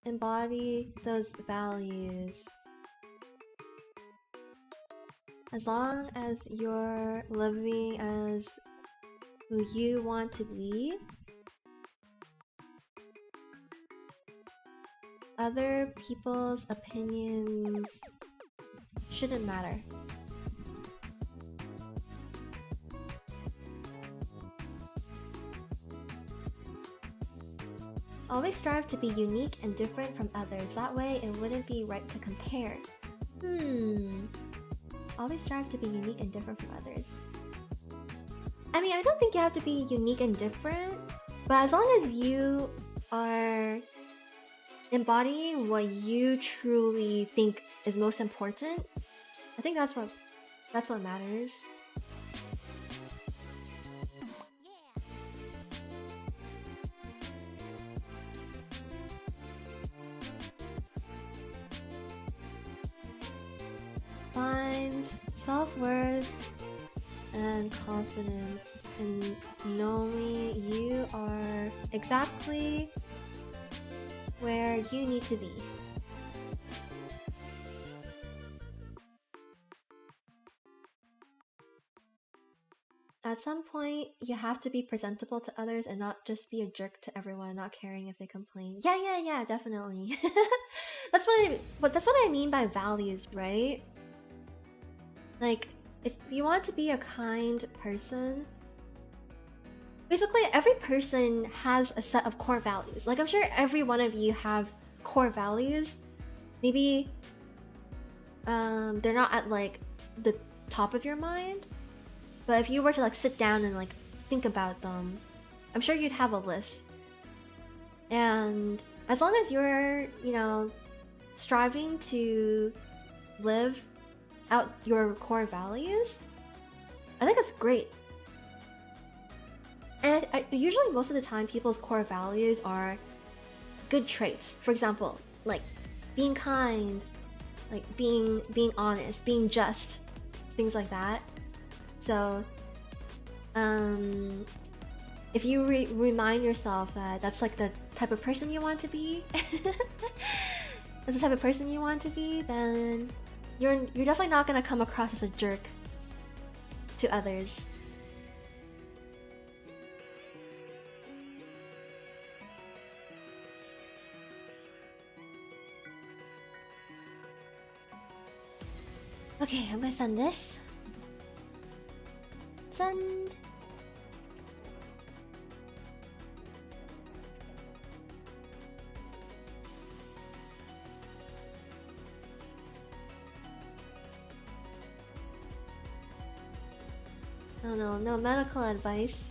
embody those values. As long as you're living as who you want to be, other people's opinions shouldn't matter. Always strive to be unique and different from others. That way, it wouldn't be right to compare. Always strive to be unique and different from others. I mean, I don't think you have to be unique and different, but as long as you are embodying what you truly think is most important, I think that's what matters. Find self-worth and confidence in knowing you are exactly where you need to be. At some point, you have to be presentable to others and not just be a jerk to everyone, not caring if they complain. Yeah, definitely. That's what I mean by values, right? Like, if you want to be a kind person, basically every person has a set of core values. Like, I'm sure every one of you have core values. Maybe they're not at like the top of your mind, but if you were to like sit down and like think about them, I'm sure you'd have a list. And as long as you're, you know, striving to live out your core values, I think that's great. And usually most of the time people's core values are good traits. For example, like being kind, like being honest, being just, things like that. So if you remind yourself that that's like the type of person you want to be, that's the type of person you want to be, then you're definitely not gonna come across as a jerk to others. Okay, I'm gonna send this. Send. Oh no, no medical advice.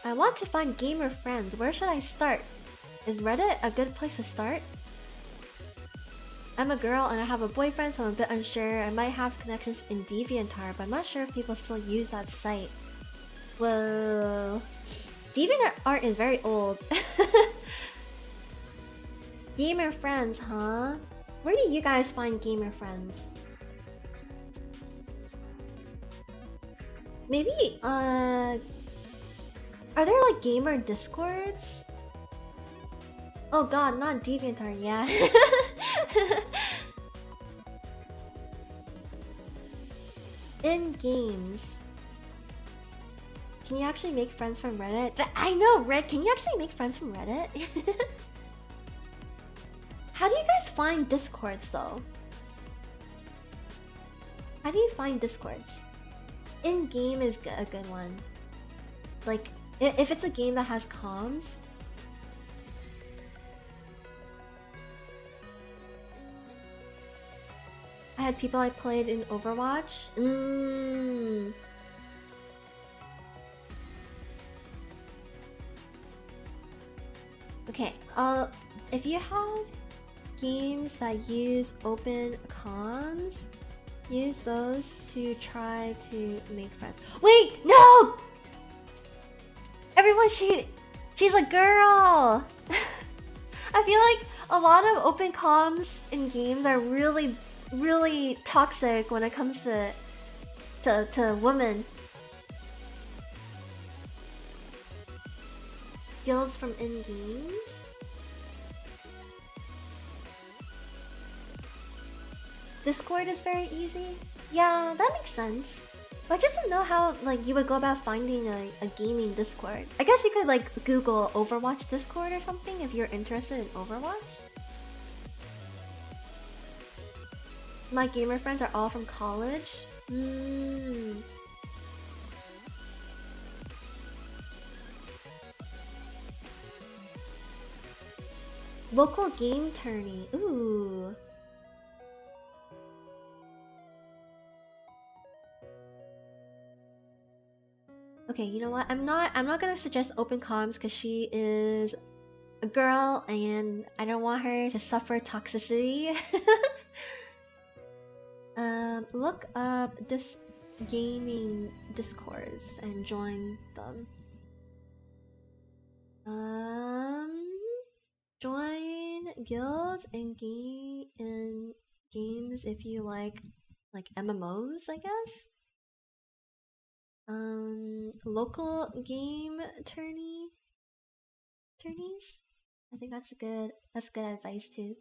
I want to find gamer friends. Where should I start? Is Reddit a good place to start? I'm a girl and I have a boyfriend, so I'm a bit unsure. I might have connections in DeviantArt, but I'm not sure if people still use that site. Whoa. DeviantArt is very old. Gamer friends, huh? Where do you guys find gamer friends? Maybe, are there like gamer discords? Oh god, not DeviantArt, yeah. In games. Can you actually make friends from Reddit? I know, Rick, can you actually make friends from Reddit? How do you guys find discords though? How do you find discords? In game is a good one. Like, if it's a game that has comms. I had people I played in Overwatch. Okay, if you have games that use open comms, use those to try to make friends. Wait, no! Everyone, she's a girl! I feel like a lot of open comms in games are really, really toxic when it comes to women. Guilds from in-games? Discord is very easy? Yeah, that makes sense. But I just don't know how like you would go about finding a gaming Discord. I guess you could like Google Overwatch Discord or something if you're interested in Overwatch. My gamer friends are all from college. Local game tourney. Ooh. Okay, you know what? I'm not gonna suggest open comms because she is a girl and I don't want her to suffer toxicity. Look up this gaming discords and join them. Join guilds and games if you like MMOs, I guess. Local game tourneys. I think that's good advice too.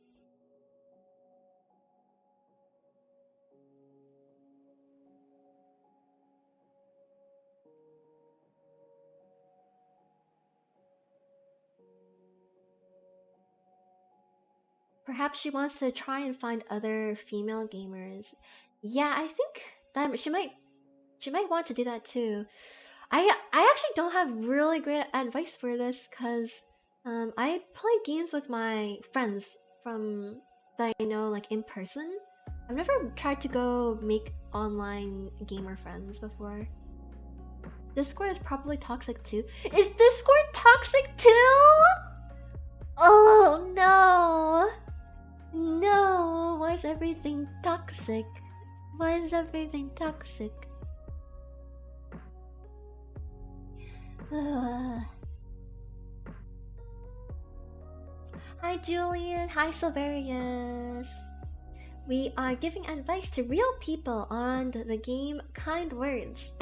Perhaps she wants to try and find other female gamers. Yeah, I think that she might want to do that too. I actually don't have really great advice for this because I play games with my friends from that I know like in person. I've never tried to go make online gamer friends before. Discord is probably toxic too. Is Discord toxic too? Oh no! No! Why is everything toxic? Why is everything toxic? Hi Julian, hi Silverius. We are giving advice to real people on the game Kind Words.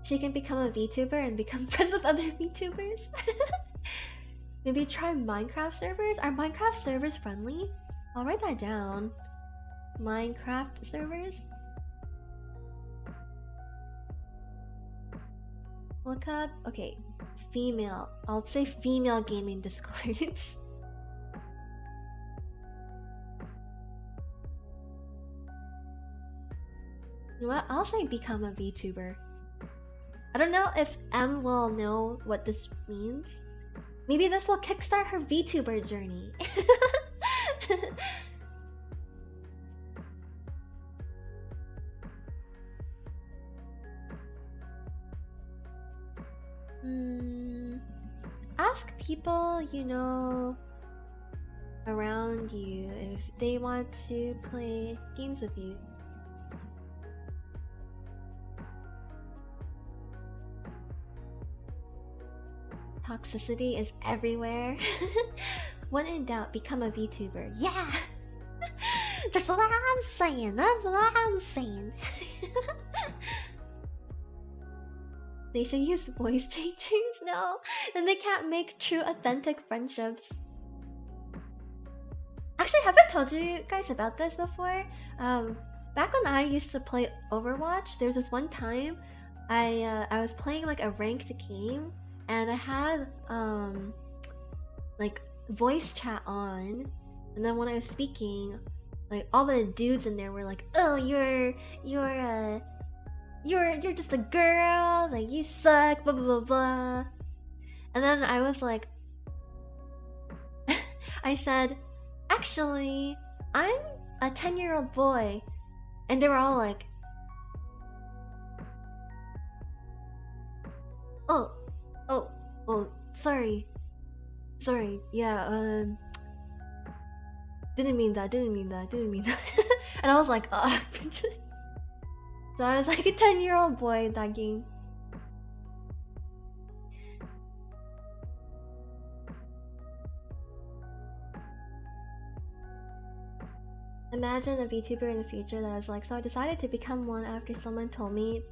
She can become a VTuber and become friends with other VTubers. Maybe try Minecraft servers? Are Minecraft servers friendly? I'll write that down. Minecraft servers? Look up, okay, female. I'll say female gaming discords. You know what? I'll say become a VTuber. I don't know if M will know what this means. Maybe this will kickstart her VTuber journey. Ask people you know around you if they want to play games with you. Toxicity is everywhere. When in doubt, become a VTuber. Yeah! That's what I'm saying. That's what I'm saying. They should use voice changers? No. Then they can't make true, authentic friendships. Actually, have I told you guys about this before? Back when I used to play Overwatch, there was this one time I was playing like a ranked game and I had like voice chat on, and then when I was speaking, like all the dudes in there were like, "Oh, you're you're just a girl, like you suck, blah blah blah blah. And then I was like, I said, actually, I'm a 10-year-old boy. And they were all like, oh, sorry, yeah, didn't mean that. And I was like, so I was like a 10-year-old boy in that game. Imagine a VTuber in the future that is like, so I decided to become one after someone told me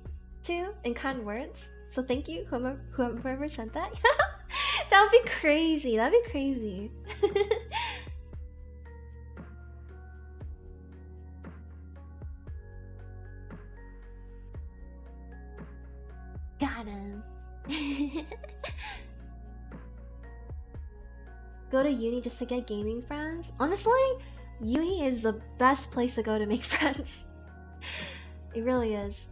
to in kind words. So thank you, whoever said that. That would be crazy. That'd be crazy. Got him. Go to uni just to get gaming friends? Honestly, uni is the best place to go to make friends. It really is.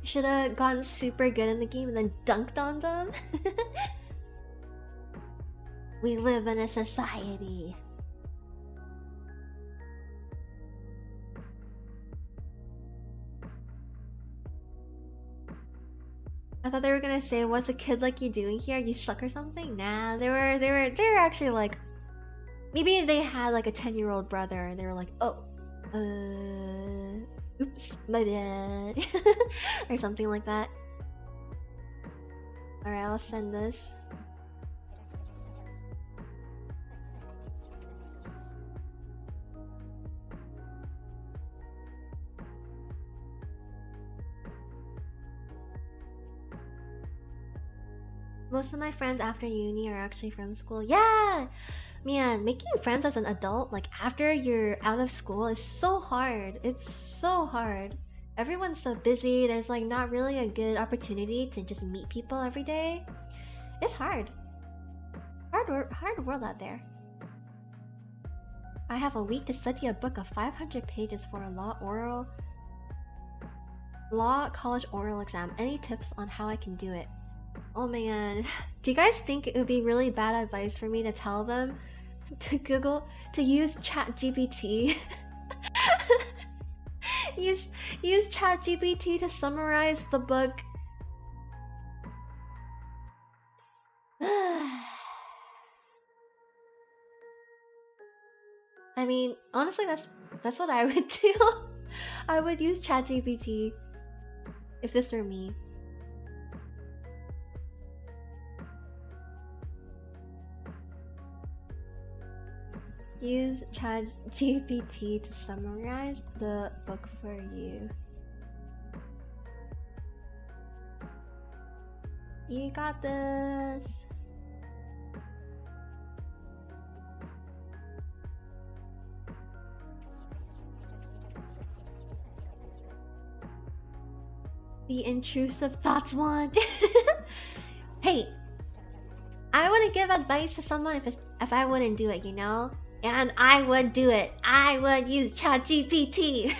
Should have gotten super good in the game and then dunked on them. We live in a society. I thought they were gonna say, "What's a kid like you doing here? You suck or something?" Nah, they were actually like, maybe they had like a 10-year-old brother, and they were like, "Oh, oops, my bad," or something like that. All right, I'll send this. Most of my friends after uni are actually from school. Yeah! Man, making friends as an adult, like after you're out of school, is so hard. It's so hard. Everyone's so busy, there's like not really a good opportunity to just meet people every day. It's hard. Hard world out there. I have a week to study a book of 500 pages for a law college oral exam. Any tips on how I can do it? Oh man, do you guys think it would be really bad advice for me to tell them to use ChatGPT? use ChatGPT to summarize the book? I mean, honestly, that's what I would do. I would use ChatGPT if this were me. Use ChatGPT to summarize the book for you. You got this. The intrusive thoughts wand. Hey, I wouldn't give advice to someone if I wouldn't do it, you know? And I would do it. I would use ChatGPT.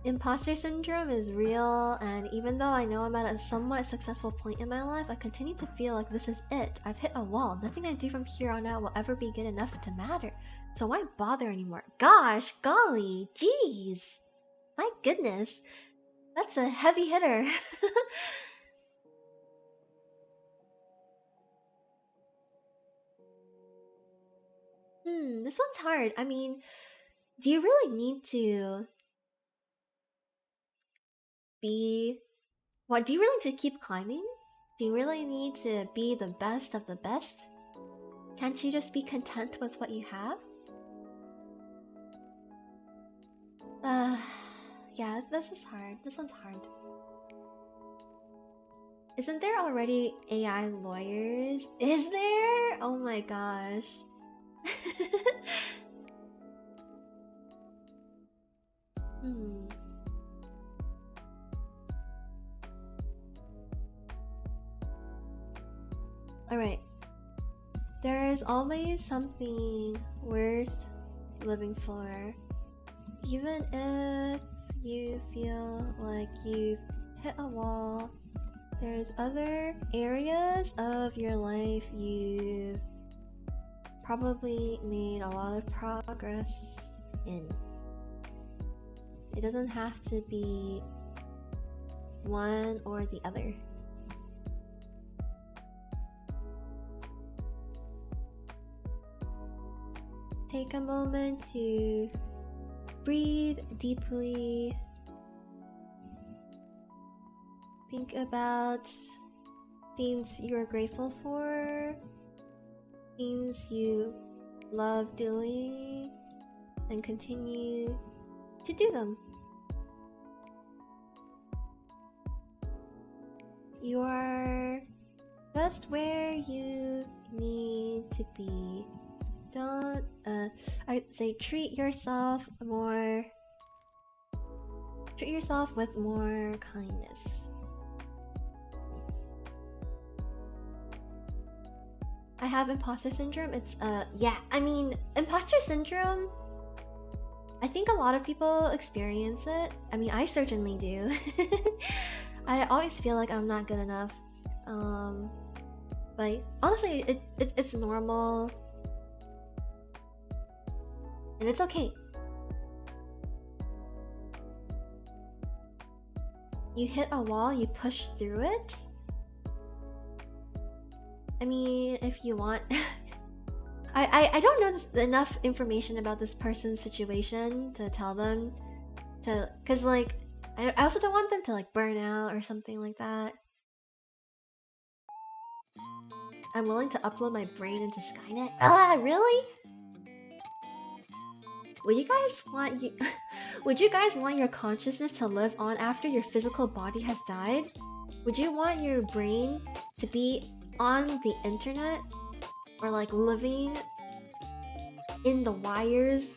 Imposter syndrome is real, and even though I know I'm at a somewhat successful point in my life, I continue to feel like this is it. I've hit a wall. Nothing I do from here on out will ever be good enough to matter. So why bother anymore? Gosh, golly, jeez. My goodness. That's a heavy hitter. This one's hard. I mean, do you really need to be... What, do you really need to keep climbing? Do you really need to be the best of the best? Can't you just be content with what you have? Yeah, this is hard. This one's hard. Isn't there already AI lawyers? Is there? Oh my gosh. Alright. There is always something worth living for. Even if you feel like you've hit a wall, there's other areas of your life you've probably made a lot of progress in. It doesn't have to be one or the other. Take a moment to breathe deeply. Think about things you're grateful for, things you love doing, and continue to do them. You are just where you need to be. Don't, I'd say treat yourself with more kindness. I have imposter syndrome. It's, yeah, I mean, imposter syndrome, I think a lot of people experience it. I mean, I certainly do. I always feel like I'm not good enough. But honestly, it's normal. And it's okay. You hit a wall, you push through it. I mean, if you want... I don't know enough information about this person's situation to tell them to... Cause like, I also don't want them to like burn out or something like that. I'm willing to upload my brain into Skynet. Ah, really? Would you guys want your consciousness to live on after your physical body has died? Would you want your brain to be on the internet? Or like living in the wires?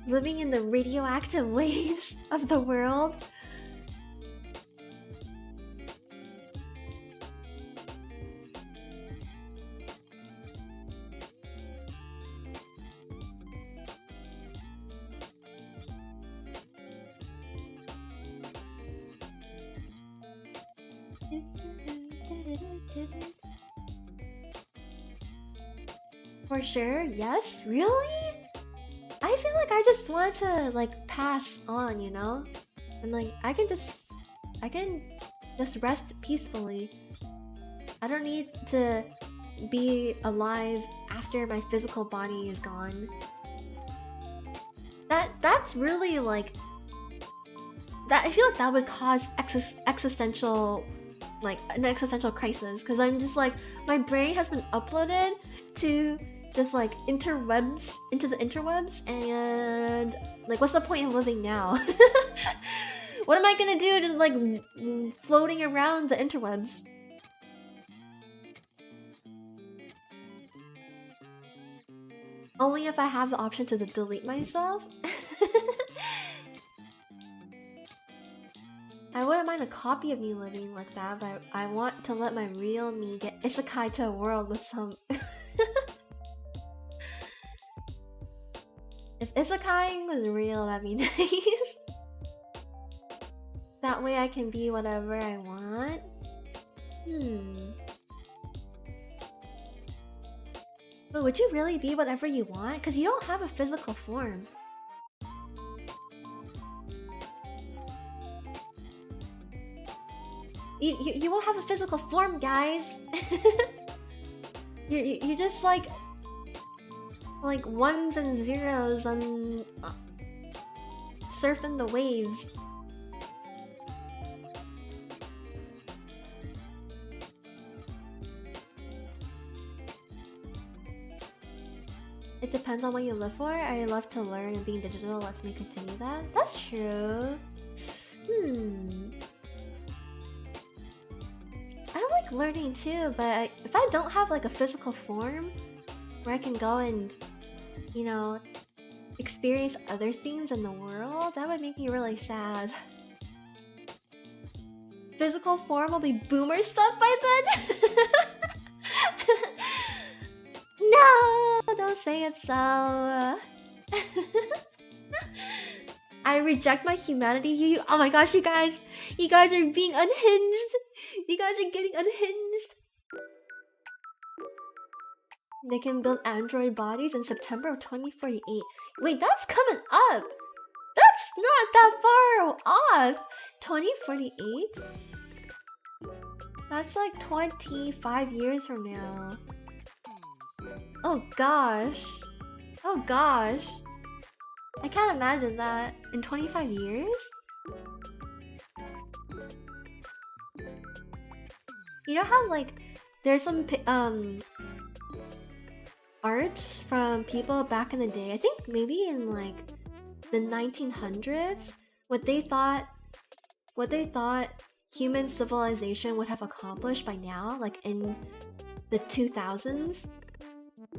Living in the radioactive waves of the world? For sure, yes? Really? I feel like I just want to like pass on, you know? And like I can just rest peacefully. I don't need to be alive after my physical body is gone. That's really like that. I feel like that would cause existential, like an existential crisis, because I'm just like, my brain has been uploaded to just like into the interwebs, and like what's the point of living now? What am I gonna do to like floating around the interwebs? Only if I have the option to delete myself. I wouldn't mind a copy of me living like that, but I want to let my real me get isekai to a world with some... If isekaiing was real, that'd be nice. That way I can be whatever I want. But would you really be whatever you want? Because you don't have a physical form. You won't have a physical form, guys. you just like ones and zeros on surfing the waves. It depends on what you live for. I love to learn, and being digital lets me continue that. That's true. I like learning too, but if I don't have like a physical form where I can go and, you know, experience other things in the world, that would make me really sad. physical form will be boomer stuff by then? No, don't say it so. I reject my humanity. You, oh my gosh, you guys are being unhinged. You guys are getting unhinged. They can build android bodies in September of 2048. Wait, that's coming up. That's not that far off. 2048? That's like 25 years from now. Oh gosh. Oh gosh. I can't imagine that in 25 years? You know how like there's some arts from people back in the day, I think maybe in like the 1900s, what they thought human civilization would have accomplished by now, like in the 2000s.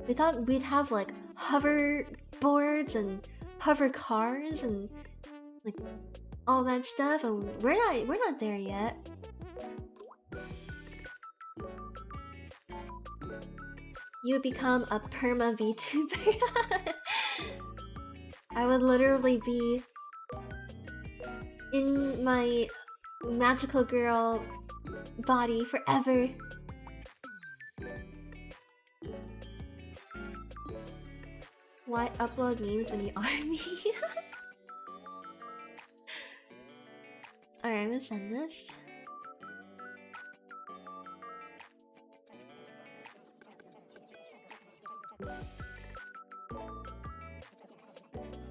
They thought we'd have like hoverboards and hover cars and like all that stuff, and we're not there yet. You become a perma VTuber. I would literally be in my magical girl body forever. Why upload memes when you are me? Alright, I'm gonna send this.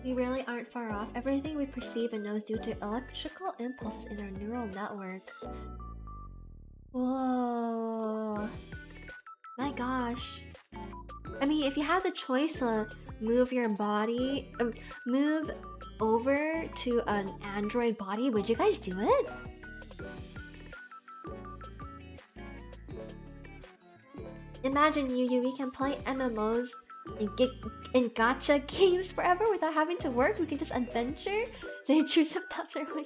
We really aren't far off. Everything we perceive and know is due to electrical impulses in our neural network. Whoa. My gosh. I mean, if you had the choice to move your body, move over to an android body, would you guys do it? Imagine Yuyu, we can play MMOs and gacha games forever without having to work. We can just adventure. The intrusive thoughts are winning.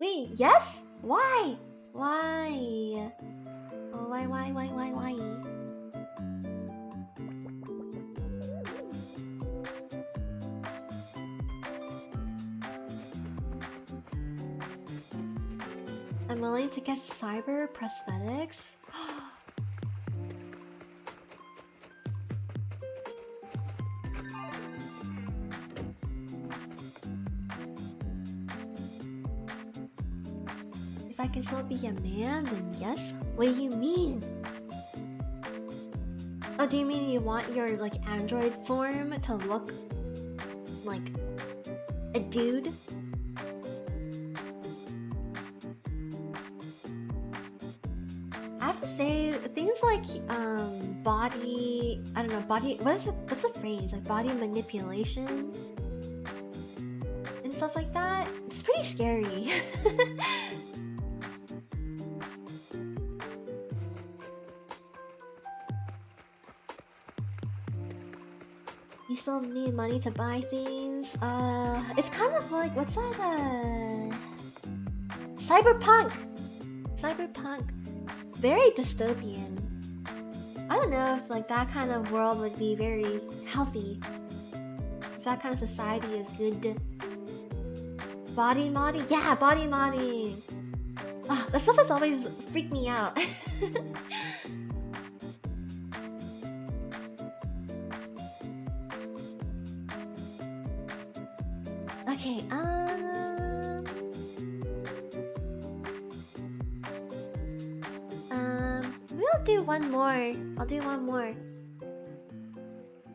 Wait, yes? Why? Why? Oh, why? I'm willing to get cyber prosthetics. If I can still be a man, then yes. What do you mean? Oh, do you mean you want your like android form to look like a dude? I have to say, things like body, I don't know, body, what's the phrase? Like body manipulation and stuff like that. It's pretty scary. You still need money to buy things. It's kind of like, what's that? Cyberpunk. Very dystopian. I don't know if like that kind of world would be very healthy. If that kind of society is good. Body modding? Yeah, body modding. That stuff has always freaked me out. Okay, we'll do one more. I'll do one more.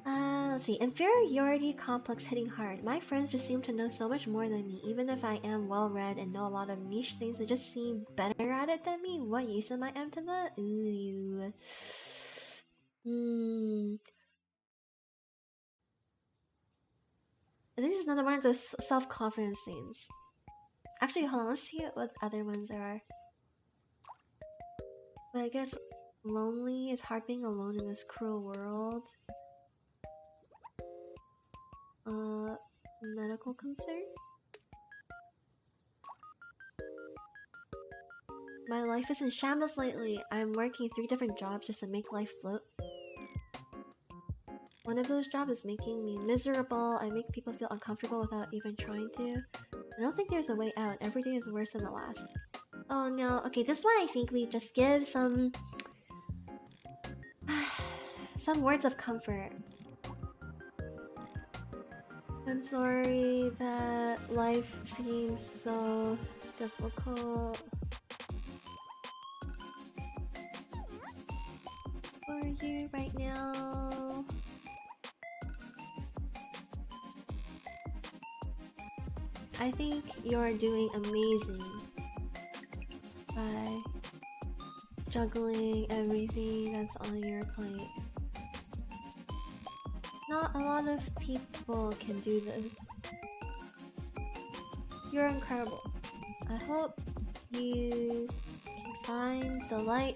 Let's see. Inferiority complex hitting hard. My friends just seem to know so much more than me. Even if I am well-read and know a lot of niche things, they just seem better at it than me. What use am I to that? Ooh. This is another one of those self-confidence things. Actually, hold on. Let's see what other ones there are. But I guess Lonely. It's hard being alone in this cruel world. Medical concern? My life is in shambles lately. I'm working 3 different jobs just to make life float. One of those jobs is making me miserable. I make people feel uncomfortable without even trying to. I don't think there's a way out. Every day is worse than the last. Oh no. Okay, this one I think we just give some... some words of comfort. I'm sorry that life seems so difficult for you right now. I think you're doing amazing by juggling everything that's on your plate. Not a lot of people can do this. You're incredible. I hope you can find the light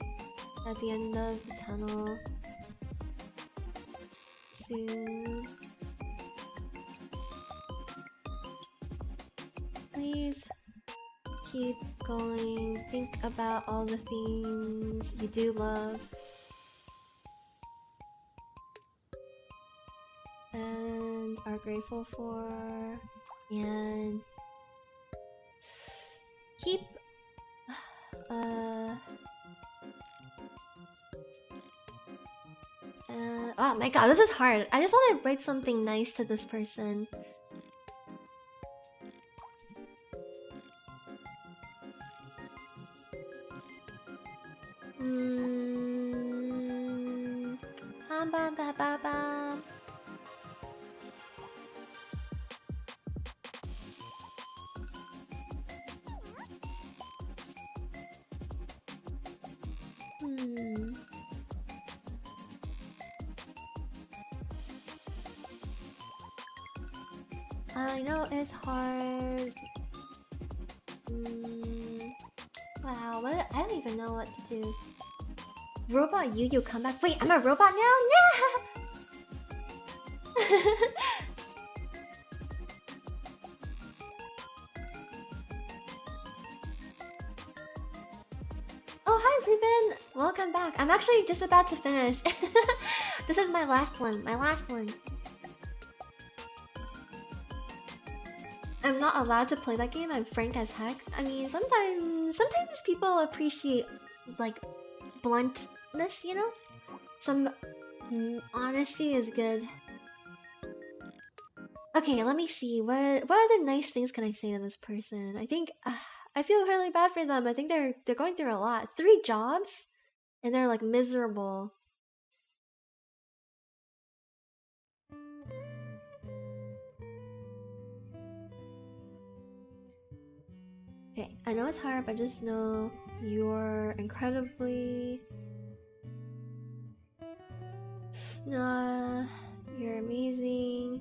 at the end of the tunnel soon. Please keep going. Think about all the things you do love. And are grateful for. And keep oh my god, this is hard. I just want to write something nice to this person. Bam bam bam bam. I know it's hard. Wow, what? I don't even know what to do. Robot Yuyu, come back. Wait, I'm a robot now? Yeah! Oh, hi, Ruben! Welcome back. I'm actually just about to finish. This is my last one. My last one. I'm not allowed to play that game. I'm frank as heck. I mean, sometimes people appreciate, like, bluntness, you know? Some honesty is good. Okay, let me see. What other nice things can I say to this person? I think I feel really bad for them. I think they're going through a lot. 3 jobs, and they're like miserable. Okay, I know it's hard, but just know you're incredibly... you're amazing.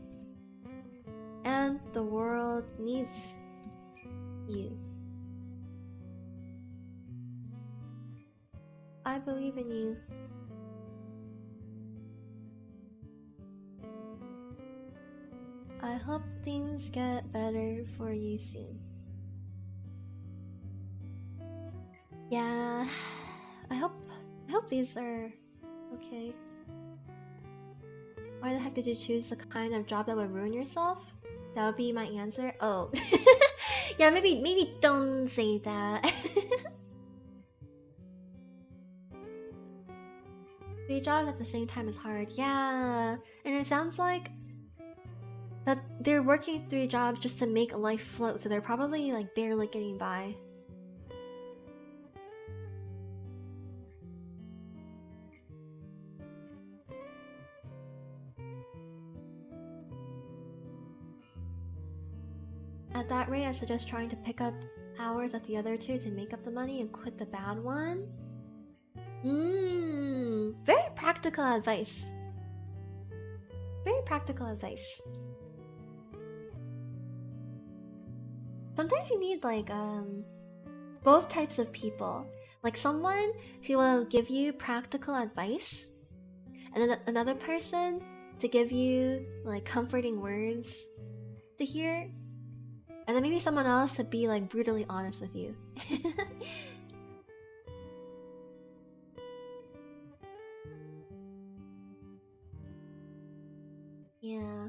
And the world needs you. I believe in you. I hope things get better for you soon. Yeah, I hope these are okay. Why the heck did you choose the kind of job that would ruin yourself? That would be my answer. Oh, yeah, maybe don't say that. 3 jobs at the same time is hard. Yeah, and it sounds like that they're working 3 jobs just to make life float, so they're probably like barely getting by. At that rate, I suggest trying to pick up hours at the other 2 to make up the money and quit the bad one. Very practical advice. Very practical advice. Sometimes you need like both types of people. Like someone who will give you practical advice, and then another person to give you like comforting words to hear, and then maybe someone else to be like brutally honest with you. Yeah.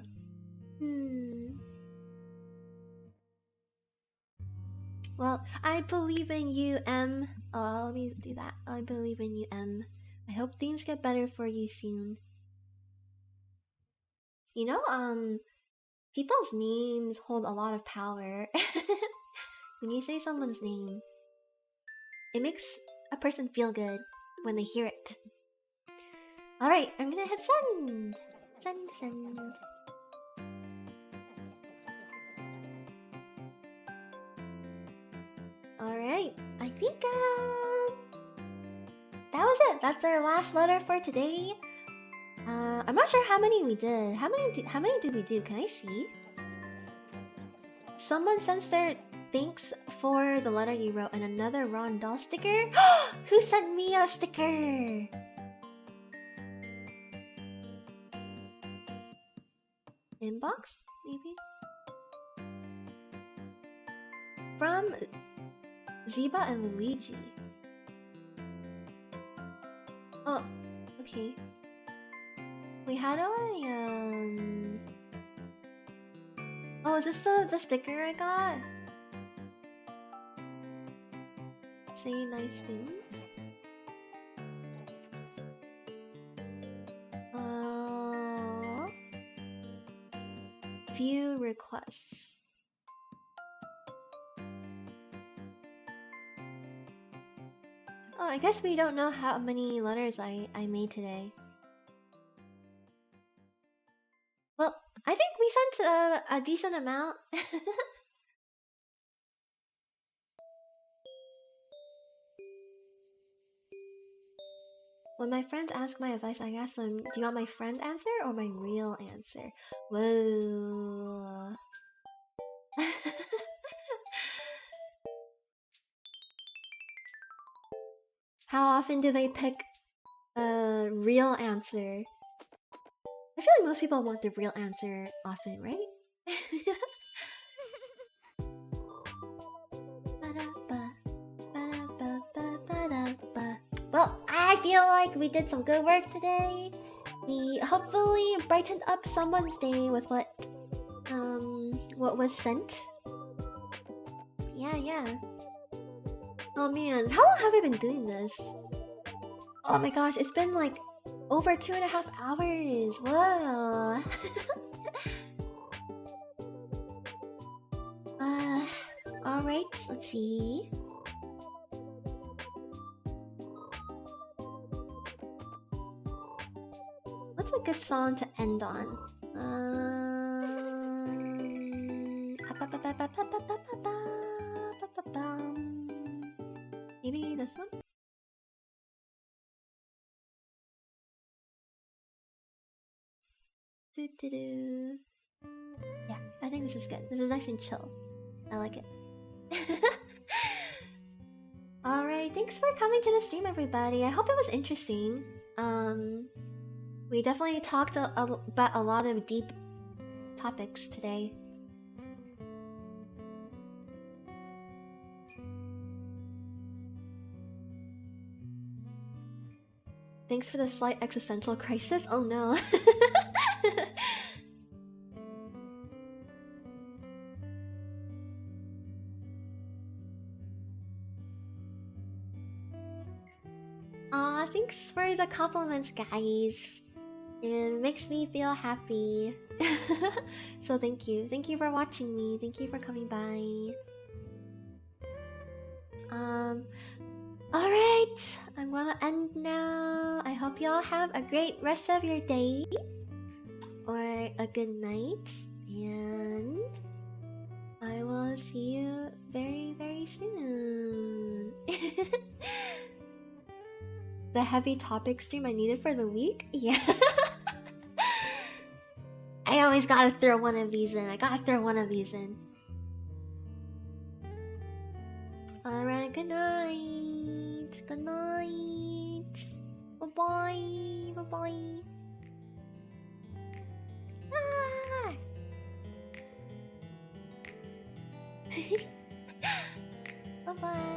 Well, I believe in you, M. Oh, let me do that. I believe in you, M. I hope things get better for you soon. You know, people's names hold a lot of power. When you say someone's name, it makes a person feel good when they hear it. Alright, I'm gonna hit send. Send. Alright, I think that was it. That's our last letter for today. I'm not sure how many we did. How many did we do? Can I see? Someone sends their thanks for the letter you wrote and another Ron doll sticker. Who sent me a sticker? Inbox, maybe? From Ziba and Luigi. Oh, okay. Wait, how do I, Oh, is this the sticker I got? Say nice things? View requests. Oh, I guess we don't know how many letters I made today. Well, I think we sent a decent amount. When my friends ask my advice, I ask them, do you want my friend answer or my real answer? Whoa. How often do they pick a real answer? I feel like most people want the real answer often, right? Well, I feel like we did some good work today. We hopefully brightened up someone's day with what was sent. Yeah. Oh man, how long have I been doing this? Oh my gosh, it's been like over 2.5 hours. Whoa. Alright, let's see. What's a good song to end on? Maybe this one? Yeah, I think this is good. This is nice and chill. I like it. Alright, thanks for coming to the stream, everybody. I hope it was interesting. We definitely talked about a lot of deep topics today. Thanks for the slight existential crisis. Oh no. Aw, thanks for the compliments, guys. It makes me feel happy. So thank you. Thank you for watching me. Thank you for coming by. Alright. I'm gonna end now. I hope y'all have a great rest of your day. Or a good night. And I will see you very, very soon. The heavy topic stream I needed for the week? Yeah. I always gotta throw one of these in. Alright, good night. Good night. Bye bye. Bye bye. Ah! Bye bye.